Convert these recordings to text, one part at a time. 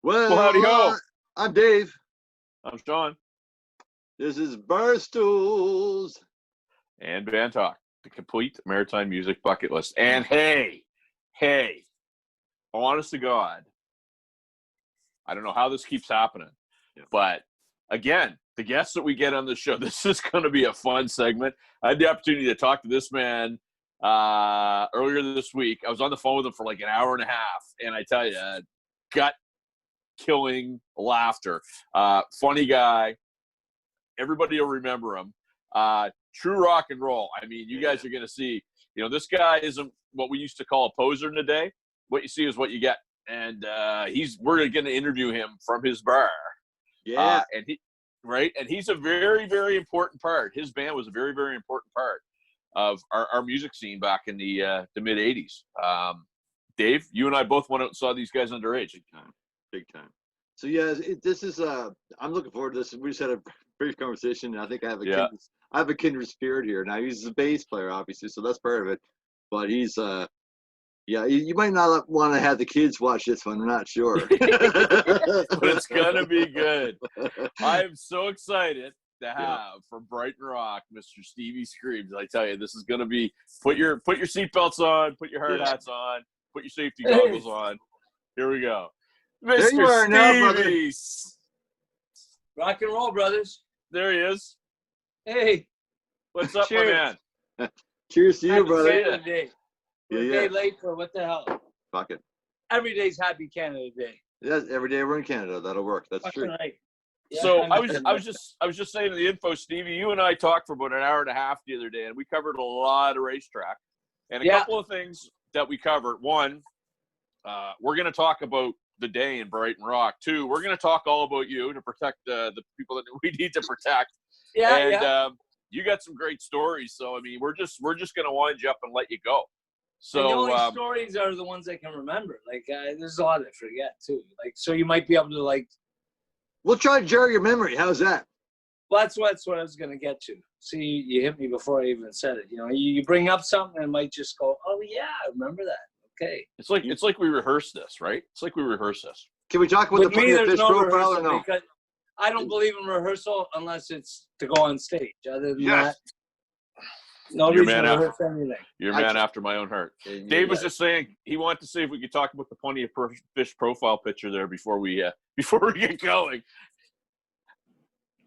Well, howdy ho. I'm Dave. I'm Sean. This is Barstools and Bandtalk, the complete maritime music bucket list. And hey, honest to God, I don't know how this keeps happening, but again, the guests that we get on the show, this is going to be a fun segment. I had the opportunity to talk to this man earlier this week. I was on the phone with him for like an hour and a half, and I tell you, gut-killing laughter. Funny guy. Everybody will remember him. True rock and roll. I mean, you guys are going to see, this guy isn't what we used to call a poser in the day. What you see is what you get. And we're going to interview him from his bar. Yeah. And he's a very, very important part. His band was a very, very important part of our music scene back in the mid 80s. Dave, you and I both went out and saw these guys underage. Big time. So yeah, this is I'm looking forward to this. We just had a brief conversation, and I think I have a kindred spirit here. Now he's a bass player, obviously, so that's part of it. But he's you might not want to have the kids watch this one. I'm not sure. But it's gonna be good. I am so excited to have from Brighton Rock, Mr. Stevie Skreebs. I tell you, this is gonna be put your seatbelts on, put your hard hats on, put your safety goggles on. Here we go. Mr. There you are now, brother. Rock and roll, brothers. There he is. Hey. What's up, Cheers. my man? Cheers to you, brother. Canada Day. We're a day late for what the hell? Fuck it. Every day's Happy Canada Day. Yes, every day we're in Canada. That'll work. That's Fucking true. right. Yeah, So I was just saying to the info, Stevie, you and I talked for about an hour and a half the other day, and we covered a lot of racetrack. And a couple of things that we covered. One, we're going to talk about the day in Brighton Rock. Two, we're going to talk all about you to protect the people that we need to protect. You got some great stories, so I mean, we're just going to wind you up and let you go. So and the only stories are the ones I can remember. Like there's a lot I forget too. Like so, you might be able to We'll try to jar your memory. How's that? Well, that's what I was going to get to. See, you hit me before I even said it. You bring up something and I might just go, oh yeah, I remember that. Okay. It's like we rehearsed this, right? It's like we rehearsed this. Can we talk about the Plenty of Fish profile or no? Because I don't believe in rehearsal unless it's to go on stage. Other than that, no reason to rehearse anything. You're a man after my own heart. Dave was just saying he wanted to see if we could talk about the Plenty of Fish profile picture there before we get going.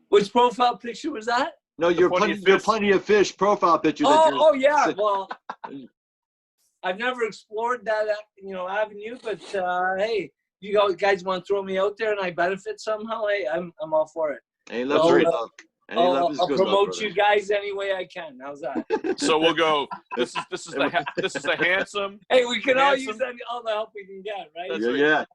Which profile picture was that? No, your Plenty of Fish profile picture. Oh yeah. Well, I've never explored that avenue, but hey, you guys want to throw me out there and I benefit somehow? Hey, I'm all for it. Hey, love. I'll promote you guys any way I can. How's that? So we'll go. This is the handsome. Hey, we can all use all the help we can get, right? Yeah.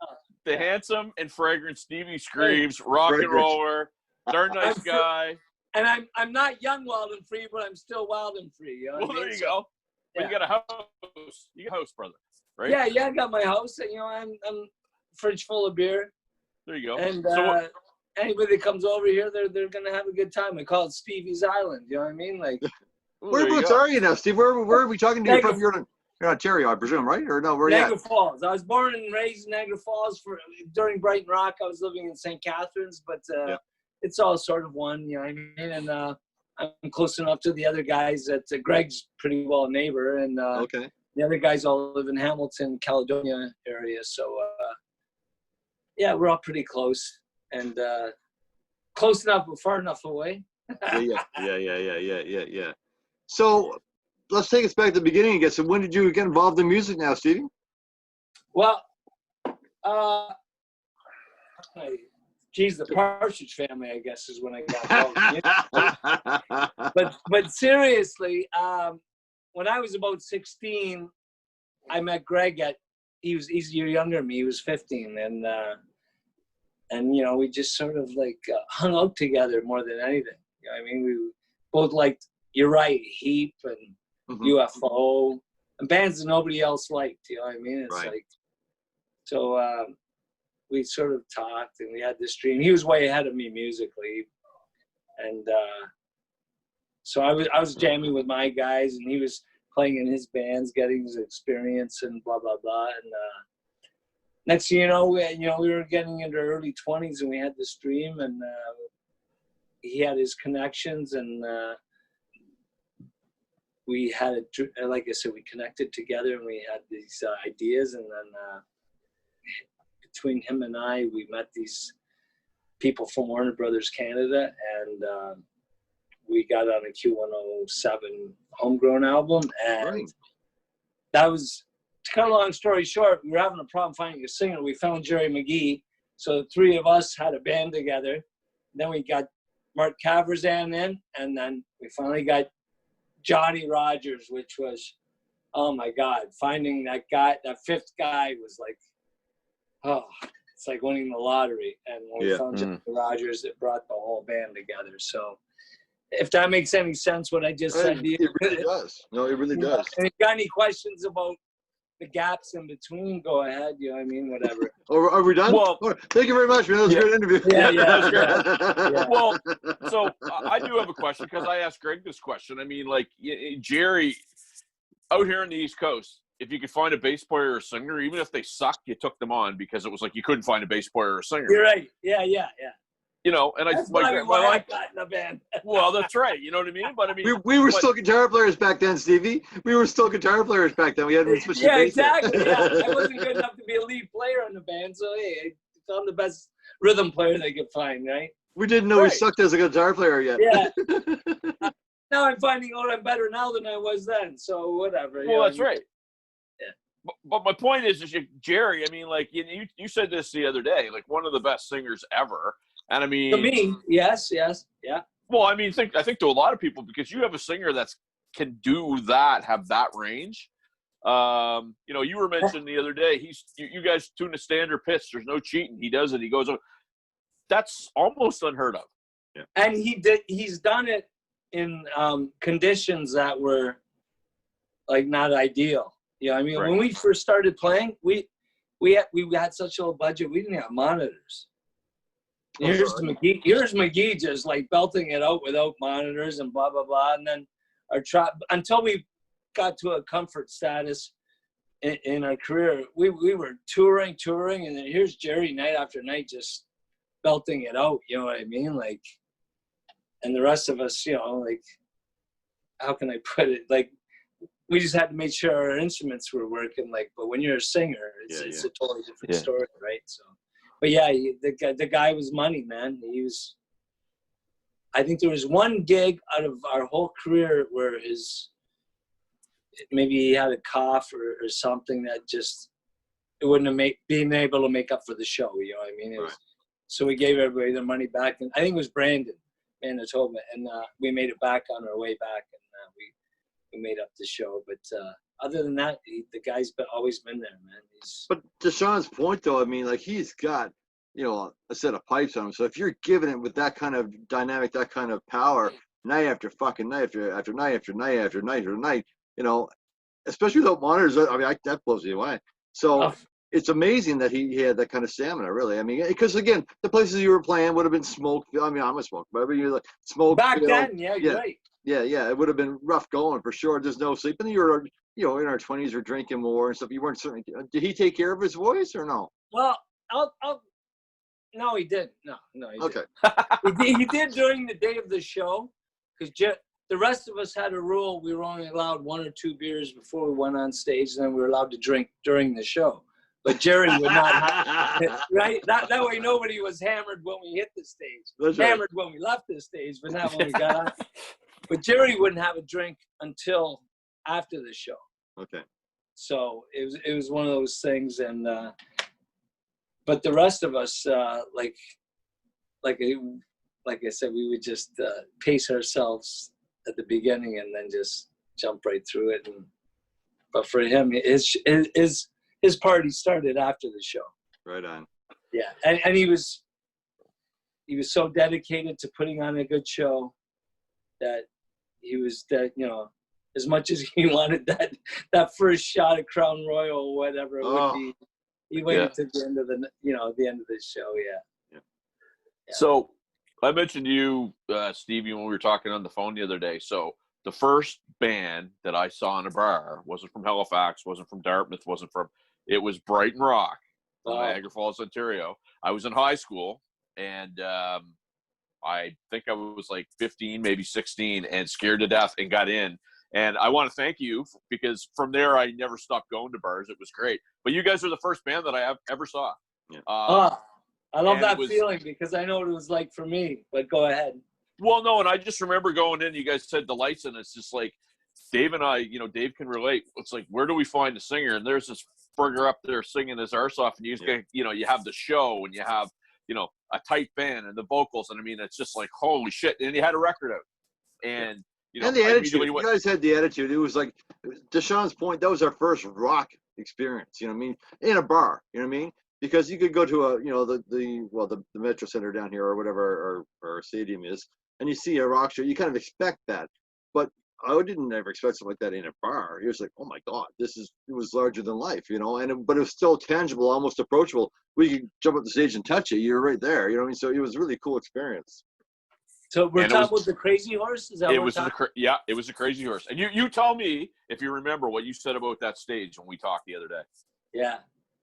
The handsome and fragrant Stevie Skreebs, rock and roller, darn nice guy. And I'm not young, wild and free, but I'm still wild and free. Well, there you go. Yeah. You got a house. You got a house, brother, right? Yeah, I got my house. I'm fridge full of beer. There you go. And anybody that comes over here, they're gonna have a good time. I call it Stevie's Island. You know what I mean? Like, whereabouts are you now, Steve? Where are we talking to you from? You're in Ontario, I presume, right? Or no? Where are you Niagara Falls. I was born and raised in Niagara Falls. During Brighton Rock, I was living in St. Catharines, but it's all sort of one. You know what I mean? And I'm close enough to the other guys that Greg's pretty well a neighbor, and the other guys all live in Hamilton, Caledonia area. So we're all pretty close, and close enough but far enough away. Yeah. So let's take us back to the beginning again. So when did you get involved in music now, Stevie? Well, the Partridge Family, I guess, is when I got involved. But seriously, when I was about 16, I met Greg he's a year younger than me. He was 15, and we just sort of hung out together more than anything. You know what I mean? We both liked, you're right, Heap and UFO and bands that nobody else liked. You know what I mean? It's so. We sort of talked, and we had this dream. He was way ahead of me musically, and so I was jamming with my guys, and he was playing in his bands, getting his experience, and blah blah blah. And next thing you know, we were getting into early 20s, and we had this dream, and he had his connections, and we had like I said, we connected together, and we had these ideas, and then between him and I, we met these people from Warner Brothers Canada, and we got on a Q107 homegrown album, and that was, to cut a long story short, we were having a problem finding a singer. We found Jerry McGee, so the three of us had a band together. Then we got Mark Caverzan in, and then we finally got Johnny Rogers, which was, oh my God, finding that guy, that fifth guy was like, oh, it's like winning the lottery. And when we found Johnny Rogers, it brought the whole band together. So if that makes any sense, what I just said to you. It really does. No, it really does. And if you got any questions about the gaps in between, go ahead. You know what I mean? Whatever. Are we done? Well, thank you very much, man. That was a great interview. Yeah, that was great. Yeah. Well, so I do have a question, because I asked Greg this question. I mean, like, Jerry, out here on the East Coast, if you could find a bass player or a singer, even if they suck, you took them on, because it was like you couldn't find a bass player or a singer. You're right. Yeah. You know, and that's why I got in the band. Well, that's right. You know what I mean? But I mean, we were still guitar players back then, Stevie. We were still guitar players back then. We had to switch. Yeah, exactly. Yeah, I wasn't good enough to be a lead player in the band, so hey, I found the best rhythm player they could find, right? We didn't know we sucked as a guitar player yet. Yeah. Now I'm finding out I'm better now than I was then. So whatever. Well, that's right. Yeah. But my point is Jerry. I mean, like you said this the other day, like one of the best singers ever. And I mean, to me, yes, yeah. Well, I mean, I think to a lot of people, because you have a singer that can do that, have that range. You know, you were mentioning the other day, you guys tune a standard pitch. There's no cheating. He does it. He goes, that's almost unheard of. Yeah. And he's done it in conditions that were like not ideal. You know, I mean, when we first started playing, we had such a low budget, we didn't have monitors. Here's McGee just like belting it out without monitors and blah, blah, blah. And then until we got to a comfort status in our career, we were touring. And then here's Jerry night after night, just belting it out. You know what I mean? Like, and the rest of us, you know, like, how can I put it? Like, we just had to make sure our instruments were working. Like, but when you're a singer, it's a totally different story, right? So. But yeah, the guy was money, man. I think there was one gig out of our whole career where maybe he had a cough or something that just, it wouldn't have been able to make up for the show. You know what I mean? So we gave everybody their money back, and I think it was Brandon Manitoba, and we made it back on our way back, and we made up the show. But other than that, the guy's always been there, man. But to Sean's point, though, I mean, like, he's got, you know, a set of pipes on him. So if you're giving it with that kind of dynamic, that kind of power, night after fucking night after night after night after night after night, you know, especially without monitors, I mean, that blows you away. So it's amazing that he had that kind of stamina, really. I mean, because again, the places you were playing would have been smoke. I mean, I'm a smoke, but you're like smoke. Back then, you're right. Yeah, it would have been rough going for sure. There's no sleep. And you're, you know, in our 20s, we're drinking more and stuff. You weren't certainly. Did he take care of his voice or no? Well, no, he didn't. No, he okay. Didn't. He did during the day of the show, because the rest of us had a rule: we were only allowed 1 or 2 beers before we went on stage, and then we were allowed to drink during the show. But Jerry would not, right? That way nobody was hammered when we hit the stage. That's hammered when we left the stage, but not when we got on. But Jerry wouldn't have a drink until after the show. Okay. So it was one of those things, and but the rest of us, like I said, we would just pace ourselves at the beginning and then just jump right through it. But for him, his party started after the show. Right on. Yeah, and he was so dedicated to putting on a good show that he was that, you know, as much as he wanted that first shot of Crown Royal or whatever it would be, he waited to the end of the end of the show. Yeah. So I mentioned to you, Stevie, when we were talking on the phone the other day. So the first band that I saw in a bar wasn't from Halifax, wasn't from Dartmouth, it was Brighton Rock. Niagara Falls, Ontario. I was in high school, and I think I was like 15, maybe 16, and scared to death and got in. And I want to thank you because from there I never stopped going to bars. It was great. But you guys are the first band that I ever saw. Yeah. I love that feeling because I know what it was like for me. But go ahead. Well, no, and I just remember going in. You guys said the lights, and it's just like Dave and I. Dave can relate. It's like, where do we find the singer? And there's this burger up there singing his arse off, and you just get, you have the show, and you have a tight band and the vocals, and I mean, it's just like holy shit. And you had a record out, and and the attitude. You guys had the attitude. It was like, to Sean's point, that was our first rock experience. You know what I mean? In a bar. You know what I mean? Because you could go to the Metro Center down here or whatever our stadium is, and you see a rock show. You kind of expect that, but I didn't ever expect something like that in a bar. It was like, oh my God, it was larger than life, but it was still tangible, almost approachable. We could jump up the stage and touch it. You're right there, you know what I mean? So it was a really cool experience. So we're talking about the Crazy Horse? Is that it was it was a Crazy Horse. And you tell me if you remember what you said about that stage when we talked the other day. Yeah.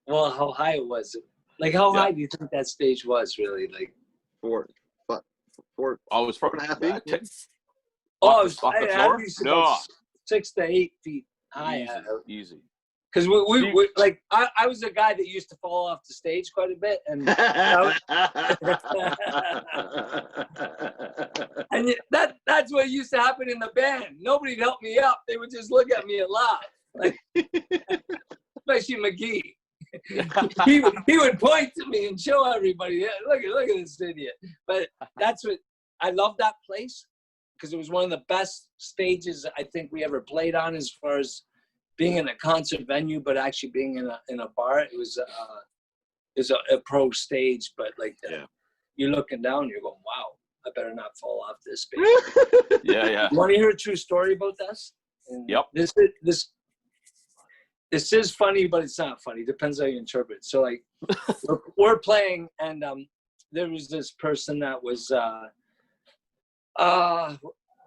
Well, how high was it? Like, how high do you think that stage was, really? Like 4. Oh, it was 4.5 feet. It was about 6 to 8 feet high. Easy. Because we like I was a guy that used to fall off the stage quite a bit, and and that's what used to happen in the band. Nobody'd help me up; they would just look at me and laugh. Like, especially McGee, he would point to me and show everybody, yeah, look at this idiot. But that's what I love that place because it was one of the best stages I think we ever played on as far as being in a concert venue, but actually being in a bar. It was a pro stage, but like you're looking down, you're going, wow, I better not fall off this stage. Yeah. You want to hear a true story about this? And yep. This is funny, but it's not funny. Depends how you interpret it. So like we're playing, and there was this person that was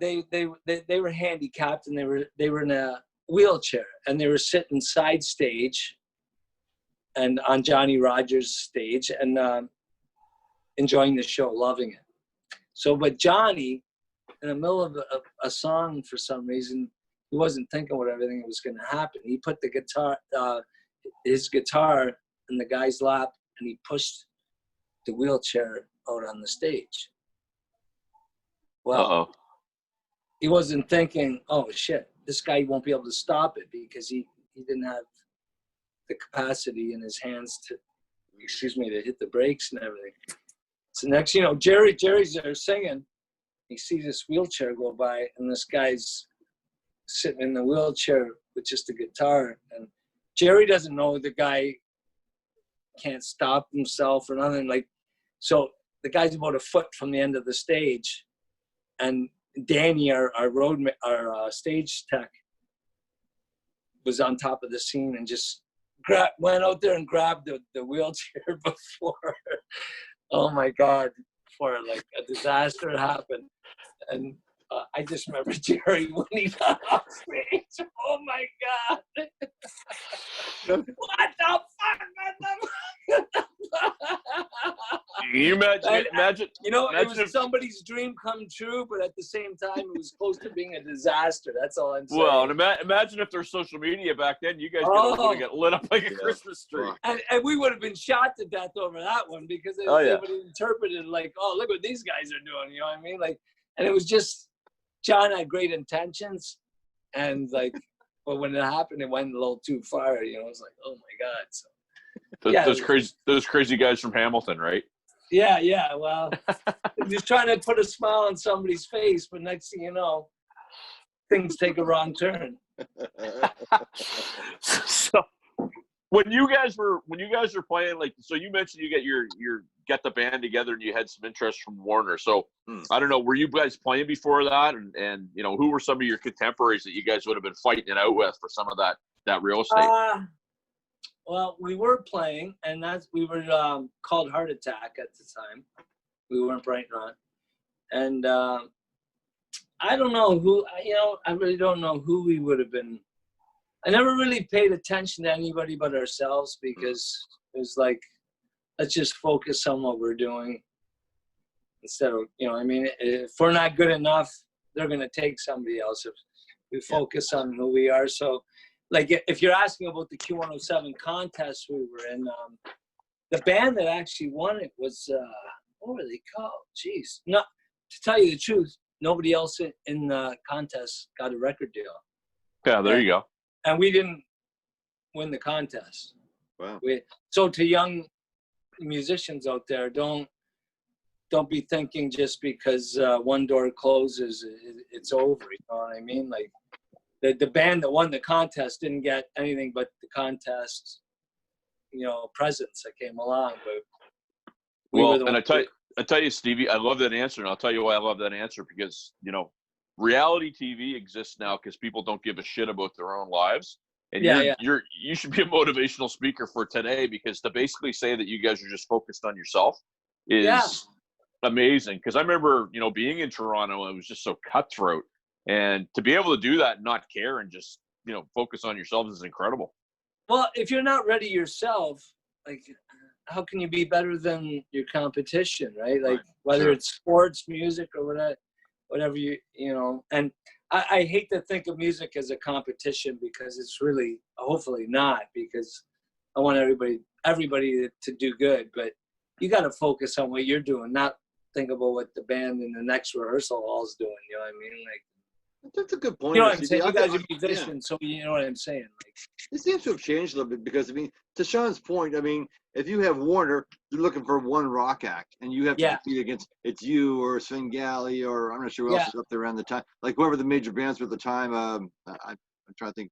they were handicapped, and they were in a wheelchair, and they were sitting side stage and on Johnny Rogers' stage and enjoying the show, loving it. So, but Johnny, in the middle of a song, for some reason, he wasn't thinking what everything was going to happen. He put his guitar in the guy's lap, and he pushed the wheelchair out on the stage. Well, he wasn't thinking, oh shit, this guy won't be able to stop it because he didn't have the capacity in his hands to hit the brakes and everything. So next, Jerry's there singing. He sees this wheelchair go by, and this guy's sitting in the wheelchair with just a guitar. And Jerry doesn't know the guy can't stop himself or nothing. Like, so the guy's about a foot from the end of the stage, and Danny, our stage tech, was on top of the scene and just went out there and grabbed the wheelchair before, oh my God, before like a disaster happened. And I just remember Jerry when he got off stage. Oh my God! What the fuck? Can you imagine? It was somebody's dream come true, but at the same time, it was close to being a disaster. That's all I'm saying. Well, and imagine if there's social media back then. You guys would have got lit up like a Christmas tree. And we would have been shot to death over that one because they would have interpreted like, oh, look what these guys are doing. You know what I mean? Like, and it was just, John had great intentions, and like, but when it happened, it went a little too far. It was like, oh my God. So. Those crazy guys from Hamilton, right? Yeah. Well, just trying to put a smile on somebody's face, but next thing you know, things take a wrong turn. So, when you guys were playing, like, so you mentioned you get the band together and you had some interest from Warner. So I don't know, were you guys playing before that? And who were some of your contemporaries that you guys would have been fighting it out with for some of that real estate? Well, we were playing, and we were called Heart Attack at the time. We were in Brighton Rock. And I don't know who, I really don't know who we would have been. I never really paid attention to anybody but ourselves because It was like, let's just focus on what we're doing instead of, you know, I mean, if we're not good enough, they're going to take somebody else. If we focus on who we are. So, like, if you're asking about the Q107 contest we were in, the band that actually won it was, what were they called? Jeez. No, to tell you the truth, nobody else in the contest got a record deal. Yeah, there you go. And we didn't win the contest. Wow. So to young musicians out there, don't be thinking just because one door closes, it's over. You know what I mean? Like the band that won the contest didn't get anything but the contest, you know, presents that came along. But I tell you, Stevie, I love that answer, and I'll tell you why I love that answer, because, you know, reality TV exists now because people don't give a shit about their own lives. And you should be a motivational speaker for today, because to basically say that you guys are just focused on yourself is amazing. Because I remember, you know, being in Toronto, it was just so cutthroat, and to be able to do that and not care and just, you know, focus on yourselves is incredible. Well, if you're not ready yourself, like, how can you be better than your competition, right? Like, whether it's sports, music, or whatever you know. And I hate to think of music as a competition, because it's really, hopefully not, because I want everybody to do good. But you got to focus on what you're doing, not think about what the band in the next rehearsal hall is doing. You know what I mean? Like, that's a good point. You know what I'm saying? You guys are musicians, so you know what I'm saying. Like, it seems to have changed a little bit, because, I mean, to Sean's point, I mean, if you have Warner, you're looking for one rock act, and you have to compete against, it's you or Svengali, or I'm not sure who else is up there around the time, like whoever the major bands were at the time. I'm trying to think,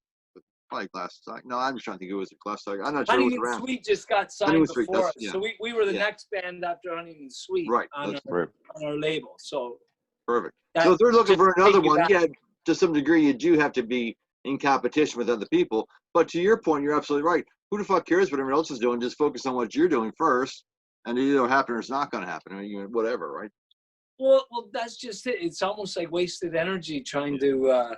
probably Glass. No, I'm just trying to think who was at Glass. I'm not sure who was around. Sweet just got signed before us, so we were the next band after Honeymoon Sweet on our label. So perfect. So if they're looking for another one, to some degree, you do have to be in competition with other people. But to your point, you're absolutely right. Who the fuck cares what everyone else is doing? Just focus on what you're doing first, and it either happen or it's not going to happen. I mean, whatever, right? Well, that's just it. It's almost like wasted energy trying to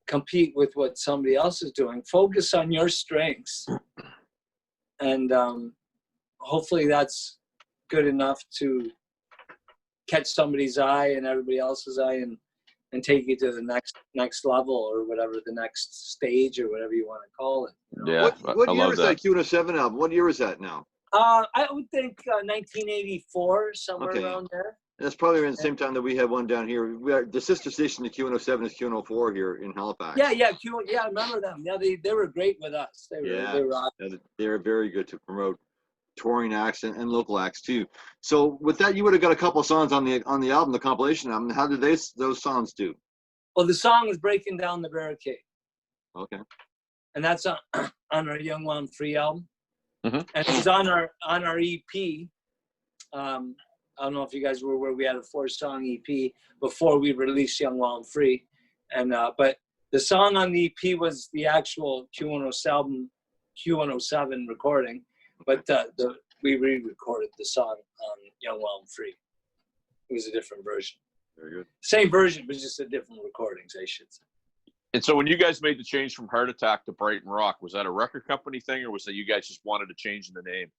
compete with what somebody else is doing. Focus on your strengths, and hopefully that's good enough to catch somebody's eye and everybody else's eye, and take you to the next level, or whatever, the next stage, or whatever you want to call it. You know? Yeah, what year was that Q107 album? What year was that now? I would think 1984, somewhere around there. That's probably around the same time that we had one down here. We are the sister station to Q107 is Q104 here in Halifax. Yeah, I remember them. Yeah, they were great with us. They were very good to promote touring acts and local acts too. So with that, you would have got a couple of songs on the album, the compilation album. How did those songs do? Well, the song was Breaking Down the Barricade. Okay. And that's on our Young Wild Free album. Mm-hmm. And it was on our EP. I don't know if you guys were aware, we had a 4-song EP before we released Young Wild Free. And but the song on the EP was the actual Q107 recording. But we re-recorded the song on Young Wild Free. It was a different version. Very good. Same version, but just a different recordings, I should say. And so when you guys made the change from Heart Attack to Brighton Rock, was that a record company thing, or was that you guys just wanted to change the name?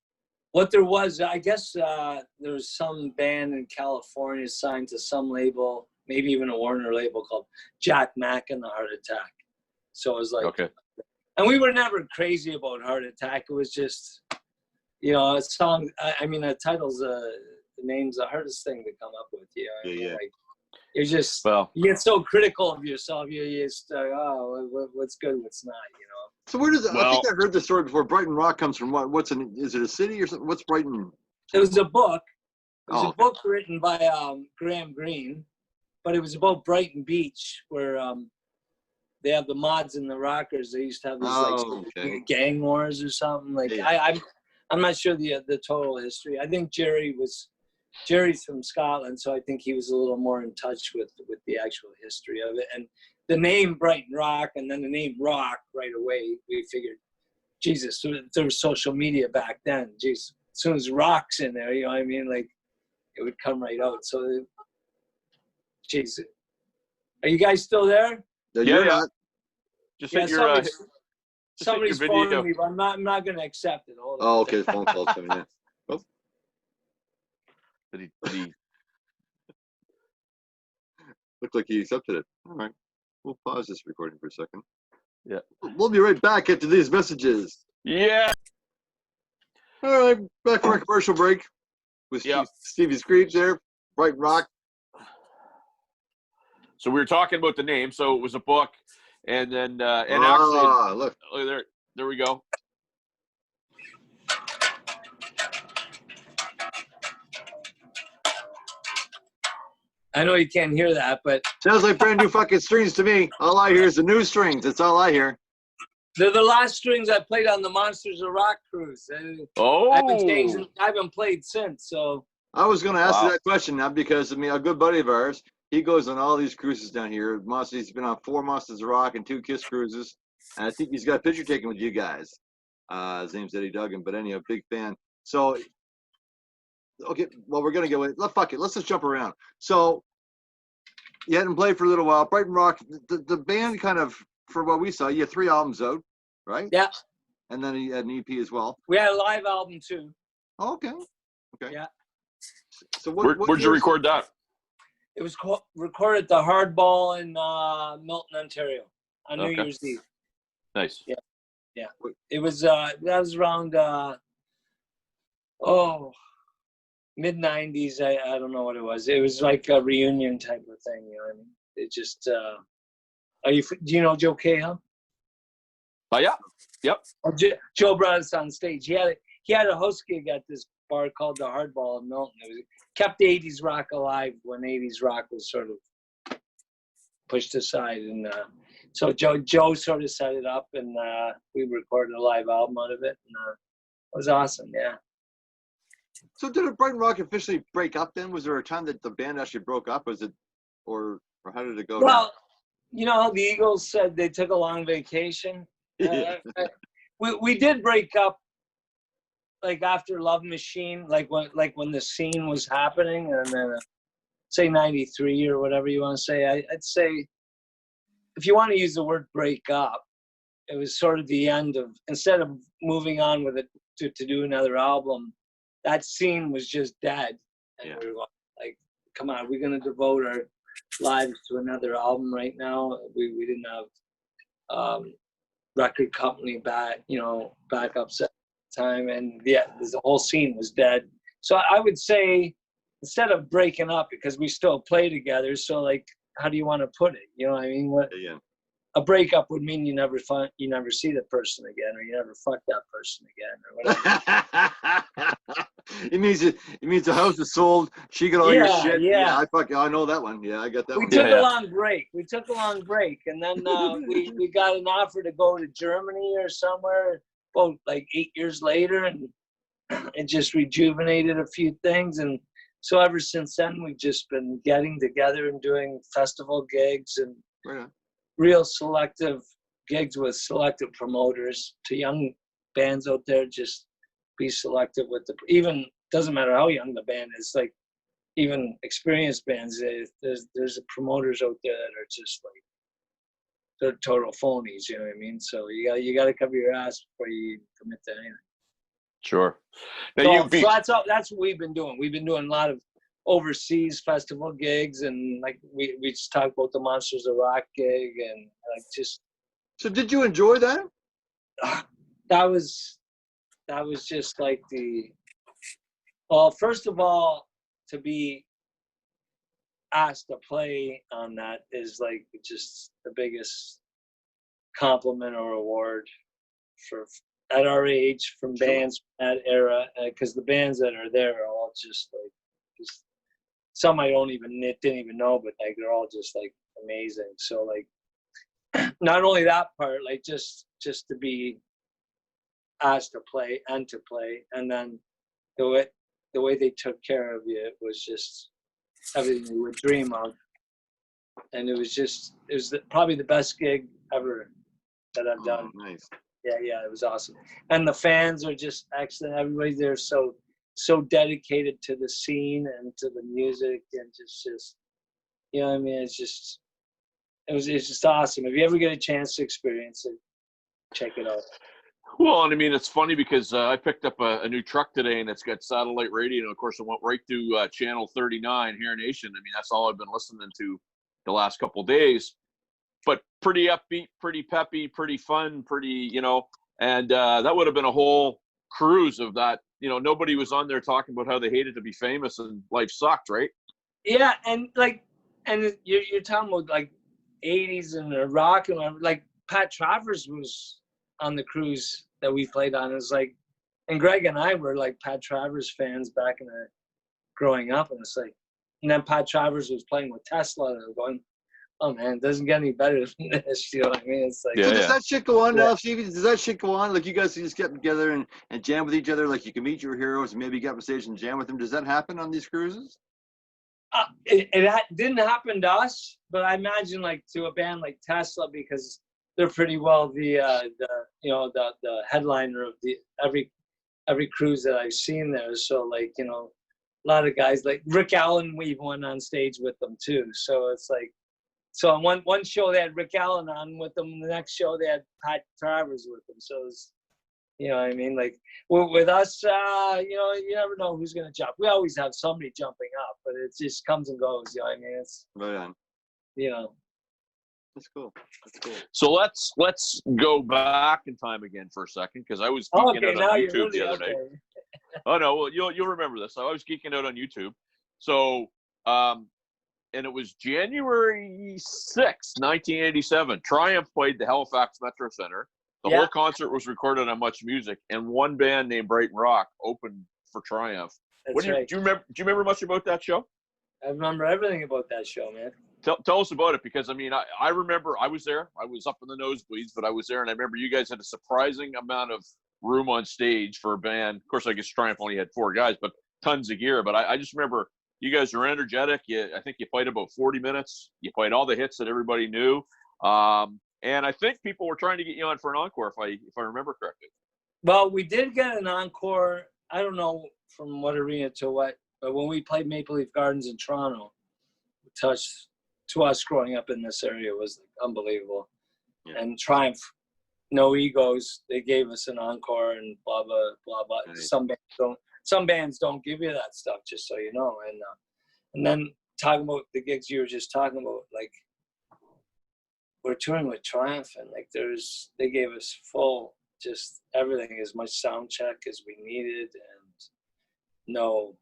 What there was, I guess there was some band in California signed to some label, maybe even a Warner label, called Jack Mack and the Heart Attack. So it was like, okay. And we were never crazy about Heart Attack. It was just, you know, a song. I mean, the title's the name's the hardest thing to come up with. You know? Yeah. Like, you're just, you get so critical of yourself. You just, what's good, what's not, you know. So where does I think I heard the story before. Brighton Rock comes from what? Is it a city or something? What's Brighton? It was a book. It was a book written by Graham Greene, but it was about Brighton Beach, where they have the mods and the rockers. They used to have these gang wars or something. Like I'm not sure the total history. I think Jerry's from Scotland, so I think he was a little more in touch with the actual history of it. And the name Brighton Rock, and then the name Rock right away, we figured, Jesus, there was social media back then. Jesus, as soon as Rock's in there, you know what I mean? Like, it would come right out. So, Jesus. Are you guys still there? Yeah. Just hit your Somebody's phoning me, but I'm not going to accept it. Hold on. Oh, okay. Phone call coming in. Oh. Did he? Looked like he accepted it. All right. We'll pause this recording for a second. Yeah. We'll be right back after these messages. Yeah. All right. Back from our commercial break with Stevie Skreebs there, Brighton Rock. So we were talking about the name. So it was a book, and then actually, look there we go. I know you can't hear that, but sounds like brand new fucking strings to me. All I hear is the new strings. That's all I hear. They're the last strings I played on the Monsters of Rock cruise. I haven't played since. So I was going to ask you that question now because I mean a good buddy of ours, he goes on all these cruises down here. He's been on 4 Monsters of Rock and 2 Kiss cruises, and I think he's got a picture taken with you guys. His name's Eddie Duggan, but anyhow, big fan. So. Okay, well, we're going to go with it. Fuck it. Let's just jump around. So, you hadn't played for a little while. Brighton Rock, the band kind of, for what we saw, you had 3 albums out, right? Yeah. And then you had an EP as well. We had a live album, too. Oh, okay. Yeah. So, where'd you record that? It was recorded at the Hardball in Milton, Ontario on New Year's Eve. Nice. Yeah. Yeah. It was, that was around, mid-90s, I don't know what it was. It was like a reunion type of thing, you know what I mean? It just, do you know Joe Cahill? Oh, yeah. Yep. Joe brought us on stage. He had a host gig at this bar called the Hardball in Milton. It kept the 80s rock alive when 80s rock was sort of pushed aside. And so Joe sort of set it up, and we recorded a live album out of it. And it was awesome, yeah. So did Brighton Rock officially break up then? Was there a time that the band actually broke up? Was it, or how did it go? Well, you know how the Eagles said they took a long vacation? We did break up, like after Love Machine, like when the scene was happening, and then say 93 or whatever you want to say. I'd say, if you want to use the word break up, it was sort of the end of, instead of moving on with it to do another album, that scene was just dead. And we were like, come on, we're going to devote our lives to another album right now. We didn't have record company backups at the time. And the whole scene was dead. So I would say, instead of breaking up, because we still play together, so like, how do you want to put it? You know what I mean? A breakup would mean you never see the person again, or you never fuck that person again, or whatever. It means the house is sold. She got all your shit. Yeah, I know that one. Yeah, I got that one. We took a long break. And then we got an offer to go to Germany or somewhere, like 8 years later, and it just rejuvenated a few things. And so ever since then, we've just been getting together and doing festival gigs and real selective gigs with selective promoters. To young bands out there, just be selective with even doesn't matter how young the band is, like even experienced bands, there's promoters out there that are just like, they're total phonies, you know what I mean? So you got to cover your ass before you commit to anything. Sure. Now so that's what we've been doing. We've been doing a lot of overseas festival gigs, and like we just talked about the Monsters of Rock gig, and like just. So did you enjoy that? That was just like first of all, to be asked to play on that is like just the biggest compliment or award for at our age, from bands from that era, because the bands that are there are all just some I didn't even know, but like they're all just like amazing. So like not only that part, like just to be asked to play, and then the way they took care of you, it was just everything you would dream of. And it was probably the best gig ever that I've done. Nice. Yeah, it was awesome. And the fans are just excellent. Everybody there so dedicated to the scene and to the music, and just you know what I mean? It's just awesome. If you ever get a chance to experience it, check it out. Well, and I mean, it's funny because I picked up a new truck today, and it's got satellite radio. And of course, it went right to channel 39 here in Nation. I mean, that's all I've been listening to the last couple of days. But pretty upbeat, pretty peppy, pretty fun, pretty, and that would have been a whole cruise of that. Nobody was on there talking about how they hated to be famous and life sucked, right? Yeah, and you're talking about like 80s and rock, and like Pat Travers was on the cruise that we played on. It was like, and Greg and I were like Pat Travers fans back in the growing up, and it's like, and then Pat Travers was playing with Tesla, and I'm going, oh man, it doesn't get any better than this. You know what I mean? It's like, so does that shit go on now, Stevie? Does that shit go on? Like you guys can just get together and jam with each other, like you can meet your heroes and maybe get up on stage and jam with them. Does that happen on these cruises? It didn't happen to us, but I imagine like to a band like Tesla, because they're pretty well the headliner of every cruise that I've seen there. So like, a lot of guys like Rick Allen, we've went on stage with them too. So it's like, so on one show they had Rick Allen on with them, and the next show they had Pat Travers with them. So it's, you know what I mean? Like with us, you never know who's going to jump. We always have somebody jumping up, but it just comes and goes. You know what I mean? It's right on. That's cool. So let's go back in time again for a second, because I was geeking out on YouTube the other day. Oh no, well you'll remember this. I was geeking out on YouTube. So and it was January 6th, 1987. Triumph played the Halifax Metro Center. The whole concert was recorded on Much Music, and one band named Brighton Rock opened for Triumph. That's right. Do you remember much about that show? I remember everything about that show, man. Tell us about it, because I mean, I remember I was there. I was up in the nosebleeds, but I was there, and I remember you guys had a surprising amount of room on stage for a band. Of course, I guess Triumph only had 4 guys, but tons of gear. But I just remember you guys were energetic. I think you played about 40 minutes. You played all the hits that everybody knew. And I think people were trying to get you on for an encore, if I remember correctly. Well, we did get an encore. I don't know from what arena to what, but when we played Maple Leaf Gardens in Toronto, to us growing up in this area was unbelievable. Yeah. And Triumph, no egos. They gave us an encore and blah blah blah blah. Nice. Some bands don't give you that stuff, just so you know. And then talking about the gigs you were just talking about, like, we're touring with Triumph, and like they gave us full, just everything, as much sound check as we needed, and no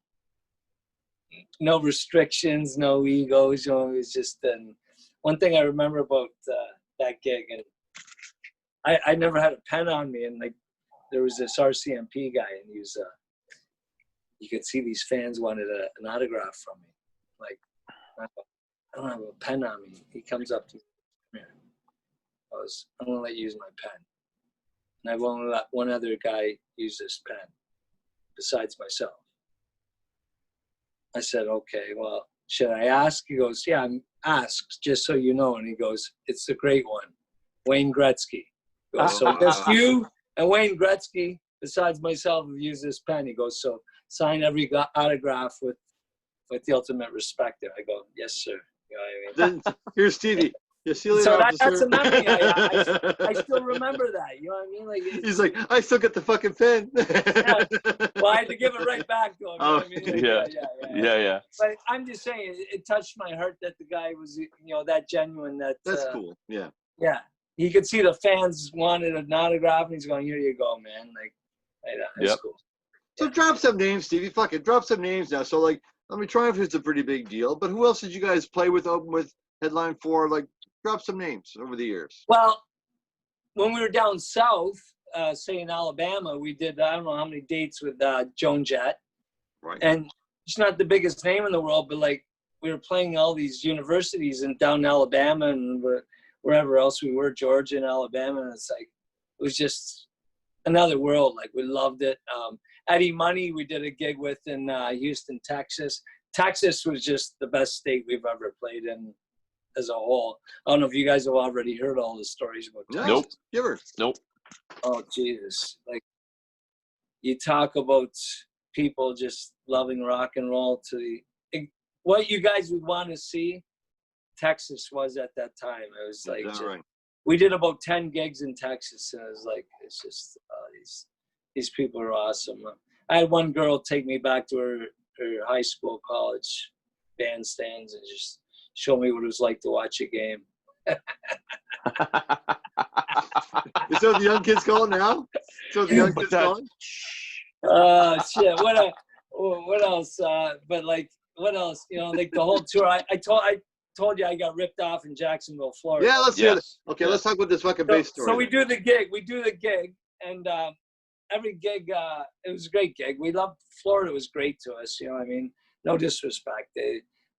restrictions, no egos. It was just, and one thing I remember about that gig, and I never had a pen on me, and like there was this RCMP guy, and he was you could see these fans wanted an autograph from me. Like, I don't have a pen on me. He comes up to me. I'm going to let you use my pen. And I've only let one other guy use this pen besides myself. I said, okay, well, should I ask? He goes, yeah, ask, just so you know. And he goes, it's the great one, Wayne Gretzky. He goes, so just you and Wayne Gretzky, besides myself, have used this pen. He goes, so sign every autograph with the ultimate respect there. I go, yes, sir. You know what I mean? Then here's Stevie. So that's a memory. I still remember that. You know what I mean? Like, he's like, I still get the fucking pen. Yeah. Well, I had to give it right back to him. Oh, you know what I mean? Like, yeah. But I'm just saying, it touched my heart that the guy was, that genuine. That's cool. Yeah. Yeah. You could see the fans wanted an autograph, and he's going, here you go, man. Like, that's cool. So drop some names, Stevie. Fuck it. Drop some names now. So, like, I mean, Triumph is a pretty big deal, but who else did you guys play with, open with, headline for? Like, drop some names over the years. Well, when we were down south, say in Alabama, we did, I don't know how many dates with Joan Jett. Right. And she's not the biggest name in the world, but like we were playing all these universities and down in Alabama and wherever else we were, Georgia and Alabama. And it's like, it was just another world. Like, we loved it. Eddie Money, we did a gig with in Houston, Texas. Texas was just the best state we've ever played in as a whole. I don't know if you guys have already heard all the stories about Texas. Nope. Never. Nope. Oh, Jesus. Like, you talk about people just loving rock and roll what you guys would want to see, Texas was at that time. It was like, right. we did about 10 gigs in Texas, and it was like, it's just these people are awesome. I had one girl take me back to her high school, college bandstands and just show me what it was like to watch a game. Is that the young kids calling now? So the young kids calling? Shit. What else? But like, what else? You know, like the whole tour. I told you I got ripped off in Jacksonville, Florida. Yeah, let's hear this. Okay, let's talk about this fucking bass story. So we do the gig, and every gig, it was a great gig. We loved Florida. Was great to us. You know what I mean? No disrespect.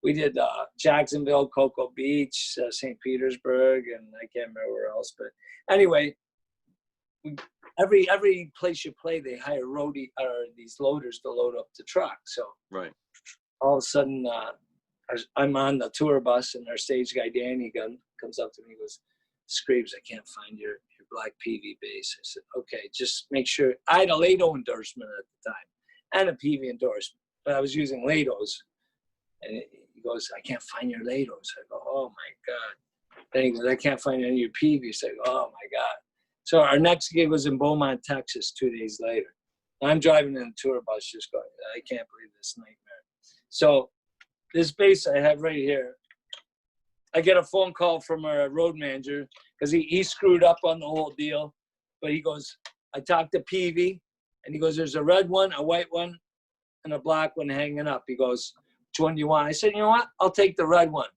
We did Jacksonville, Cocoa Beach, St. Petersburg, and I can't remember where else. But anyway, every place you play, they hire roadie or these loaders to load up the truck. So right. All of a sudden, I'm on the tour bus, and our stage guy Danny comes up to me and goes, "Skreebs, I can't find your black PV bass." I said, "Okay, just make sure." I had a Lato endorsement at the time and a PV endorsement, but I was using Latos. And he goes, "I can't find your Latos." I go, "Oh my God." Then he goes, "I can't find any of your PVs." I go, "Oh my God." So our next gig was in Beaumont, Texas, 2 days later. I'm driving in a tour bus just going, I can't believe this nightmare. So this bass I have right here, I get a phone call from our road manager because he screwed up on the whole deal. But he goes, I talked to PV, and he goes, "There's a red one, a white one, and a black one hanging up." He goes, "Which one do you want?" I said, "You know what? I'll take the red one."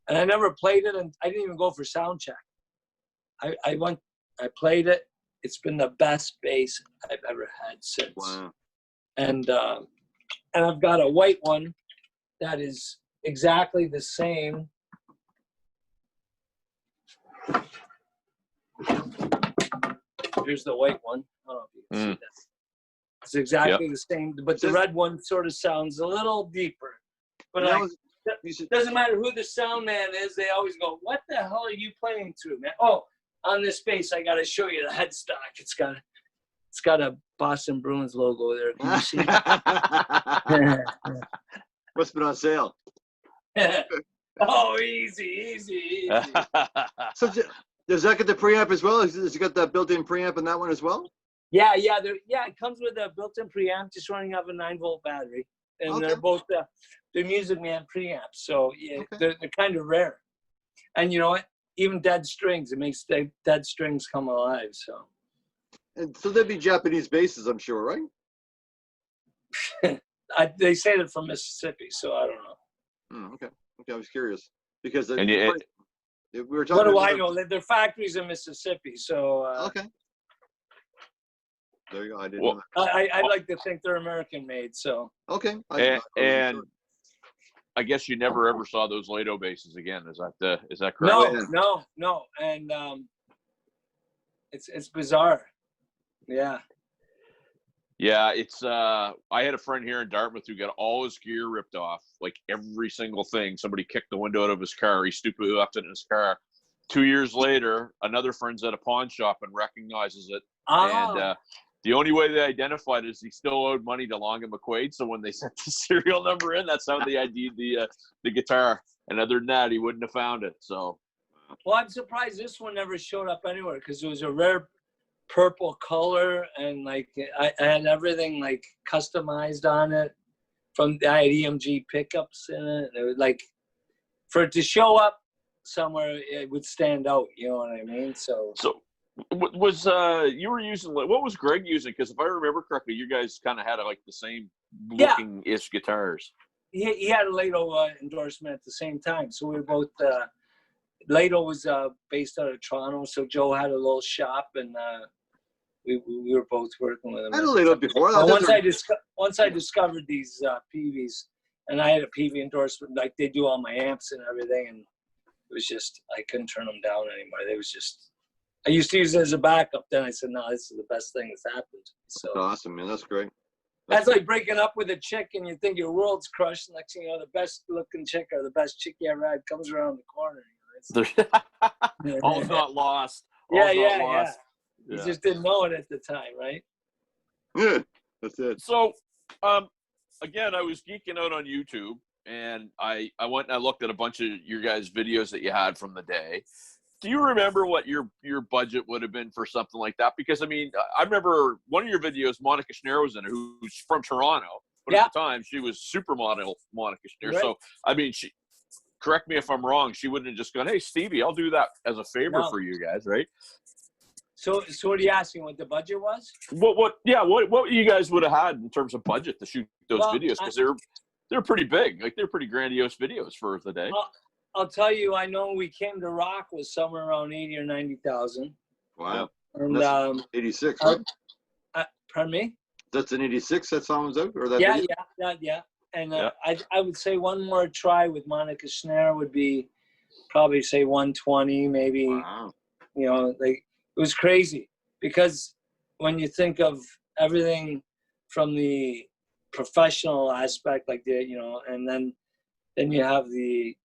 And I never played it, and I didn't even go for sound check. I played it. It's been the best bass I've ever had since. Wow. And I've got a white one that is exactly the same. Here's the white one. I don't know if you can see that. It's exactly the same, but the red one sort of sounds a little deeper. But doesn't matter who the sound man is, they always go, "What the hell are you playing through, man?" Oh, on this bass, I got to show you the headstock. It's got a Boston Bruins logo there. Can you see it? What's been on sale? Oh, easy. So does that get the preamp as well? Has it got that built-in preamp in that one as well? Yeah. It comes with a built-in preamp, just running off a 9-volt battery, and they're both they're Music Man preamps. So yeah, they're kind of rare. And you know what? Even dead strings, it makes dead strings come alive. So. And so there'd be Japanese basses, I'm sure, right? They say they're from Mississippi, so I don't know. Okay, I was curious because we were talking. What do I know? Their factories in Mississippi, so. Okay. There you go. I didn't know that. I like to think they're American made, so. Okay. And I guess you never ever saw those Lato basses again. Is that correct? No. And it's bizarre. Yeah. Yeah, it's I had a friend here in Dartmouth who got all his gear ripped off, like every single thing. Somebody kicked the window out of his car. He stupidly left it in his car. 2 years later, another friend's at a pawn shop and recognizes it. And the only way they identified it is he still owed money to Long and McQuaid. So when they sent the serial number in, that's how they ID'd the guitar. And other than that, he wouldn't have found it. So. Well, I'm surprised this one never showed up anywhere because it was a rare purple color, and like I had everything like customized on it. I had EMG pickups in it. It was like, for it to show up somewhere, it would stand out. You know what I mean? So was you were using, what was Greg using? Because if I remember correctly, you guys kind of had like the same looking ish guitars. He had a Lato endorsement at the same time, so we were both. Lato was based out of Toronto, so Joe had a little shop, and we were both working with him. I had a Lato before. Once I discovered these PVs, and I had a PV endorsement, like they do all my amps and everything, and it was just, I couldn't turn them down anymore. They was just, I used to use it as a backup. Then I said, no, this is the best thing that's happened. So that's awesome, man. That's great. That's like breaking up with a chick and you think your world's crushed. And next thing you know, the best looking chick or the best chick you ever had comes around the corner. All's not lost. Yeah. You just didn't know it at the time, right? Yeah, that's it. So, again, I was geeking out on YouTube, and I went and I looked at a bunch of your guys' videos that you had from the day. Do you remember what your budget would have been for something like that? Because I mean, I remember one of your videos, Monica Schneider was in it, who's from Toronto, but at the time she was supermodel Monica Schneider. Right. So I mean, correct me if I'm wrong, she wouldn't have just gone, "Hey, Stevie, I'll do that as a favor for you guys," right? So what are you asking? What the budget was? What you guys would have had in terms of budget to shoot those videos? Because they're pretty big, like they're pretty grandiose videos for the day. I'll tell you, I know we came to Rock was somewhere around 80 or 90,000. Wow. And that's 86, right? Pardon me? That's an 86 that song was out? Or that yeah, video? yeah. And I would say one more try with Monica Schneider would be probably say 120, maybe. Wow. You know, like it was crazy because when you think of everything from the professional aspect, like and then you have the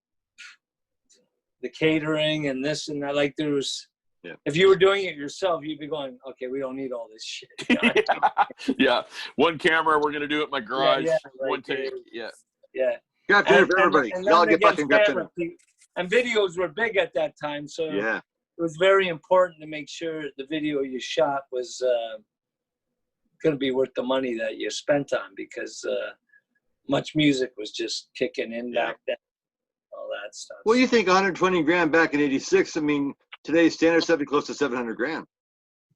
catering and this and that. Like there was, if you were doing it yourself, you'd be going, okay, we don't need all this shit. Yeah. One camera, we're going to do it in my garage. One take. Yeah. Grab dinner for everybody. Y'all get fucking grab dinner. And videos were big at that time. So it was very important to make sure the video you shot was going to be worth the money that you spent on, because much music was just kicking in back then. All that stuff. Well, you think 120 grand back in 86, I mean, today's standards have to be close to 700 grand.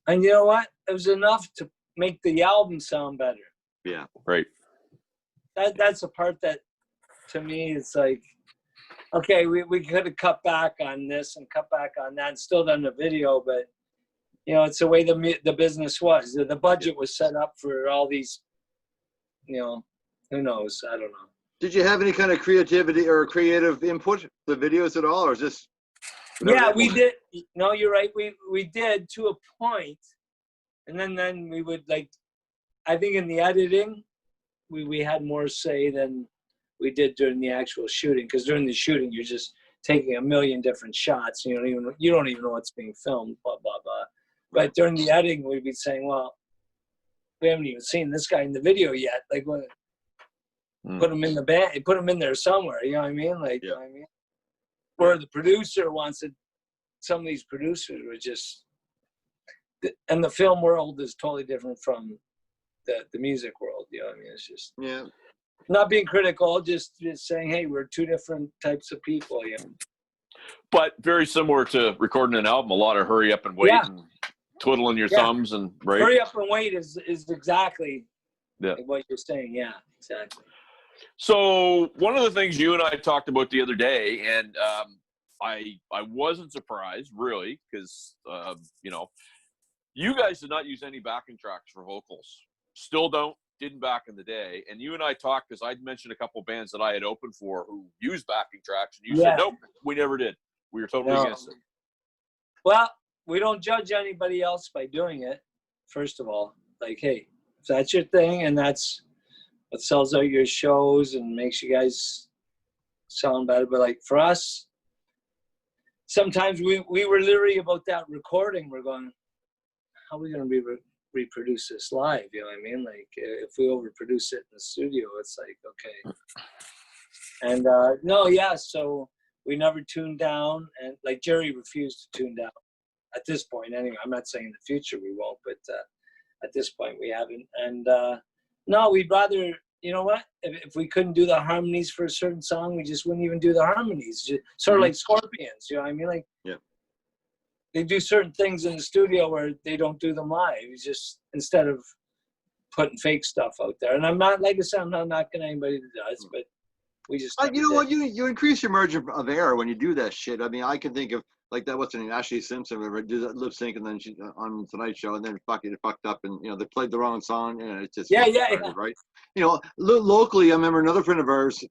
And you know what? It was enough to make the album sound better. Yeah. Right. That's the part that, to me, it's like, okay, we could have cut back on this and cut back on that and still done the video, but, it's the way the business was. The budget was set up for all these, who knows? I don't know. Did you have any kind of creativity or creative input the videos at all, or is this? Yeah, we did. No, you're right. We did to a point, and then we would I think in the editing, we had more say than we did during the actual shooting. Because during the shooting, you're just taking a million different shots. You don't even know what's being filmed. Blah blah blah. But during the editing, we'd be saying, well, we haven't even seen this guy in the video yet. Like what? Put him in the band, put him in there somewhere. You know what I mean? You know what I mean? Where the producer wants it. Some of these producers were just, and the film world is totally different from the music world. You know what I mean? It's just not being critical, just saying, hey, we're two different types of people. But very similar to recording an album. A lot of hurry up and wait and twiddling your thumbs and right. Hurry up and wait is exactly what you're saying. Yeah, exactly. So one of the things you and I talked about the other day, and I wasn't surprised really, because you guys did not use any backing tracks for vocals. Still didn't back in the day. And you and I talked because I'd mentioned a couple bands that I had opened for who used backing tracks, and you said nope, we never did. We were totally against it. Well, we don't judge anybody else by doing it. First of all, hey, if that's your thing and that's what sells out your shows and makes you guys sound better. But for us, sometimes we were leery about that recording. We're going, how are we going to reproduce this live? You know what I mean? If we overproduce it in the studio, it's okay. And so we never tuned down. And Jerry refused to tune down at this point. Anyway, I'm not saying in the future we won't, but at this point we haven't. And no, we'd rather, you know what? If we couldn't do the harmonies for a certain song, we just wouldn't even do the harmonies. Just, sort of like Scorpions, you know what I mean? They do certain things in the studio where they don't do them live. It's just instead of putting fake stuff out there. And I'm not, like I said, I'm not knocking anybody that does, but we just. You know what? You increase your margin of error when you do that shit. I mean, I can think of that. What's her name? Ashley Simpson. Where did that lip sync and then she on Tonight Show and then it fucked up and they played the wrong song and it's just right. Locally, I remember another friend of ours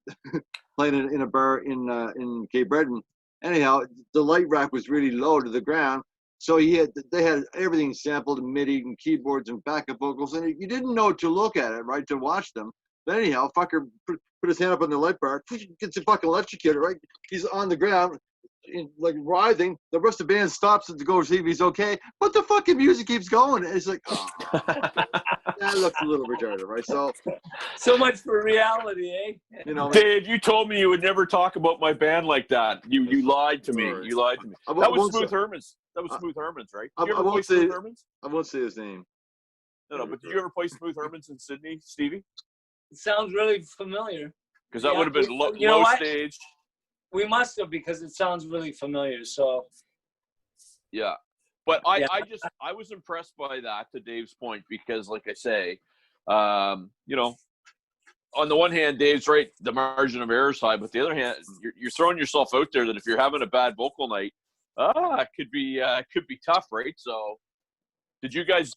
playing in a bar in Cape Breton. Anyhow, the light rack was really low to the ground, so they had everything sampled, MIDI and keyboards and backup vocals, and you didn't know to look at it, right, to watch them. But anyhow, fucker put his hand up on the light bar, gets fucking electrocuted, right? He's on the ground, like writhing. The rest of the band stops to go see if he's okay, but the fucking music keeps going. It's like, oh, that looks a little retarded, right? So much for reality, eh? You know, Dave, you told me you would never talk about my band like that. You lied to me. You lied to me. That was Smooth Hermans. That was Smooth Hermans, right? Did you ever play Smooth Hermans? I won't say his name. No, but did you ever play Smooth Hermans in Sydney, Stevie? It sounds really familiar. Because that would have been low stage. We must have, because it sounds really familiar. So, yeah, but I was impressed by that, to Dave's point, because like I say, you know, on the one hand, Dave's right, the margin of error side, but the other hand, you're throwing yourself out there that if you're having a bad vocal night, it could be tough, right? So, did you guys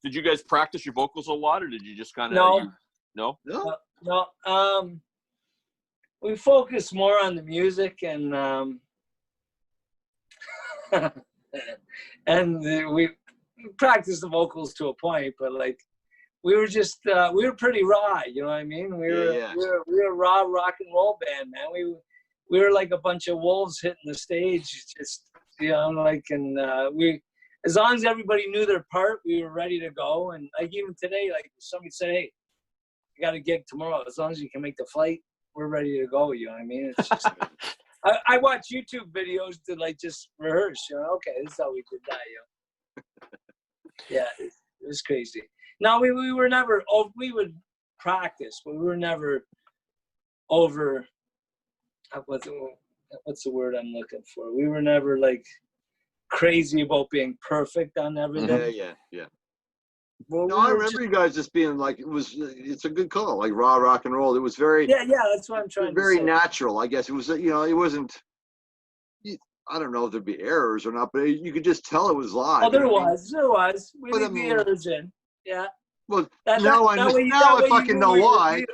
practice your vocals a lot, or did you just kind of no? We focus more on the music and we practice the vocals to a point, but like we were just we were pretty raw, you know what I mean? We were a raw rock and roll band, man. We were like a bunch of wolves hitting the stage, just, you know, like, and we, as long as everybody knew their part, we were ready to go. And like even today, like somebody said, hey, you got a gig tomorrow, as long as you can make the flight, we're ready to go, you know what I mean? It's just, I watch YouTube videos to like just rehearse, you know, okay, this is how we did that, you know. Yeah, it was crazy. No, we were never, we would practice, but we were never over, what's the word I'm looking for? We were never like crazy about being perfect on everything. Yeah. Well, no, I remember you guys just being like, it's a good call, like raw rock and roll. It was very, yeah, that's what I'm trying to say. Very natural, I guess. It was, you know, it wasn't, I don't know if there'd be errors or not, but you could just tell it was live. Oh, there was. We leave the errors in. Yeah. Well, now I fucking know why.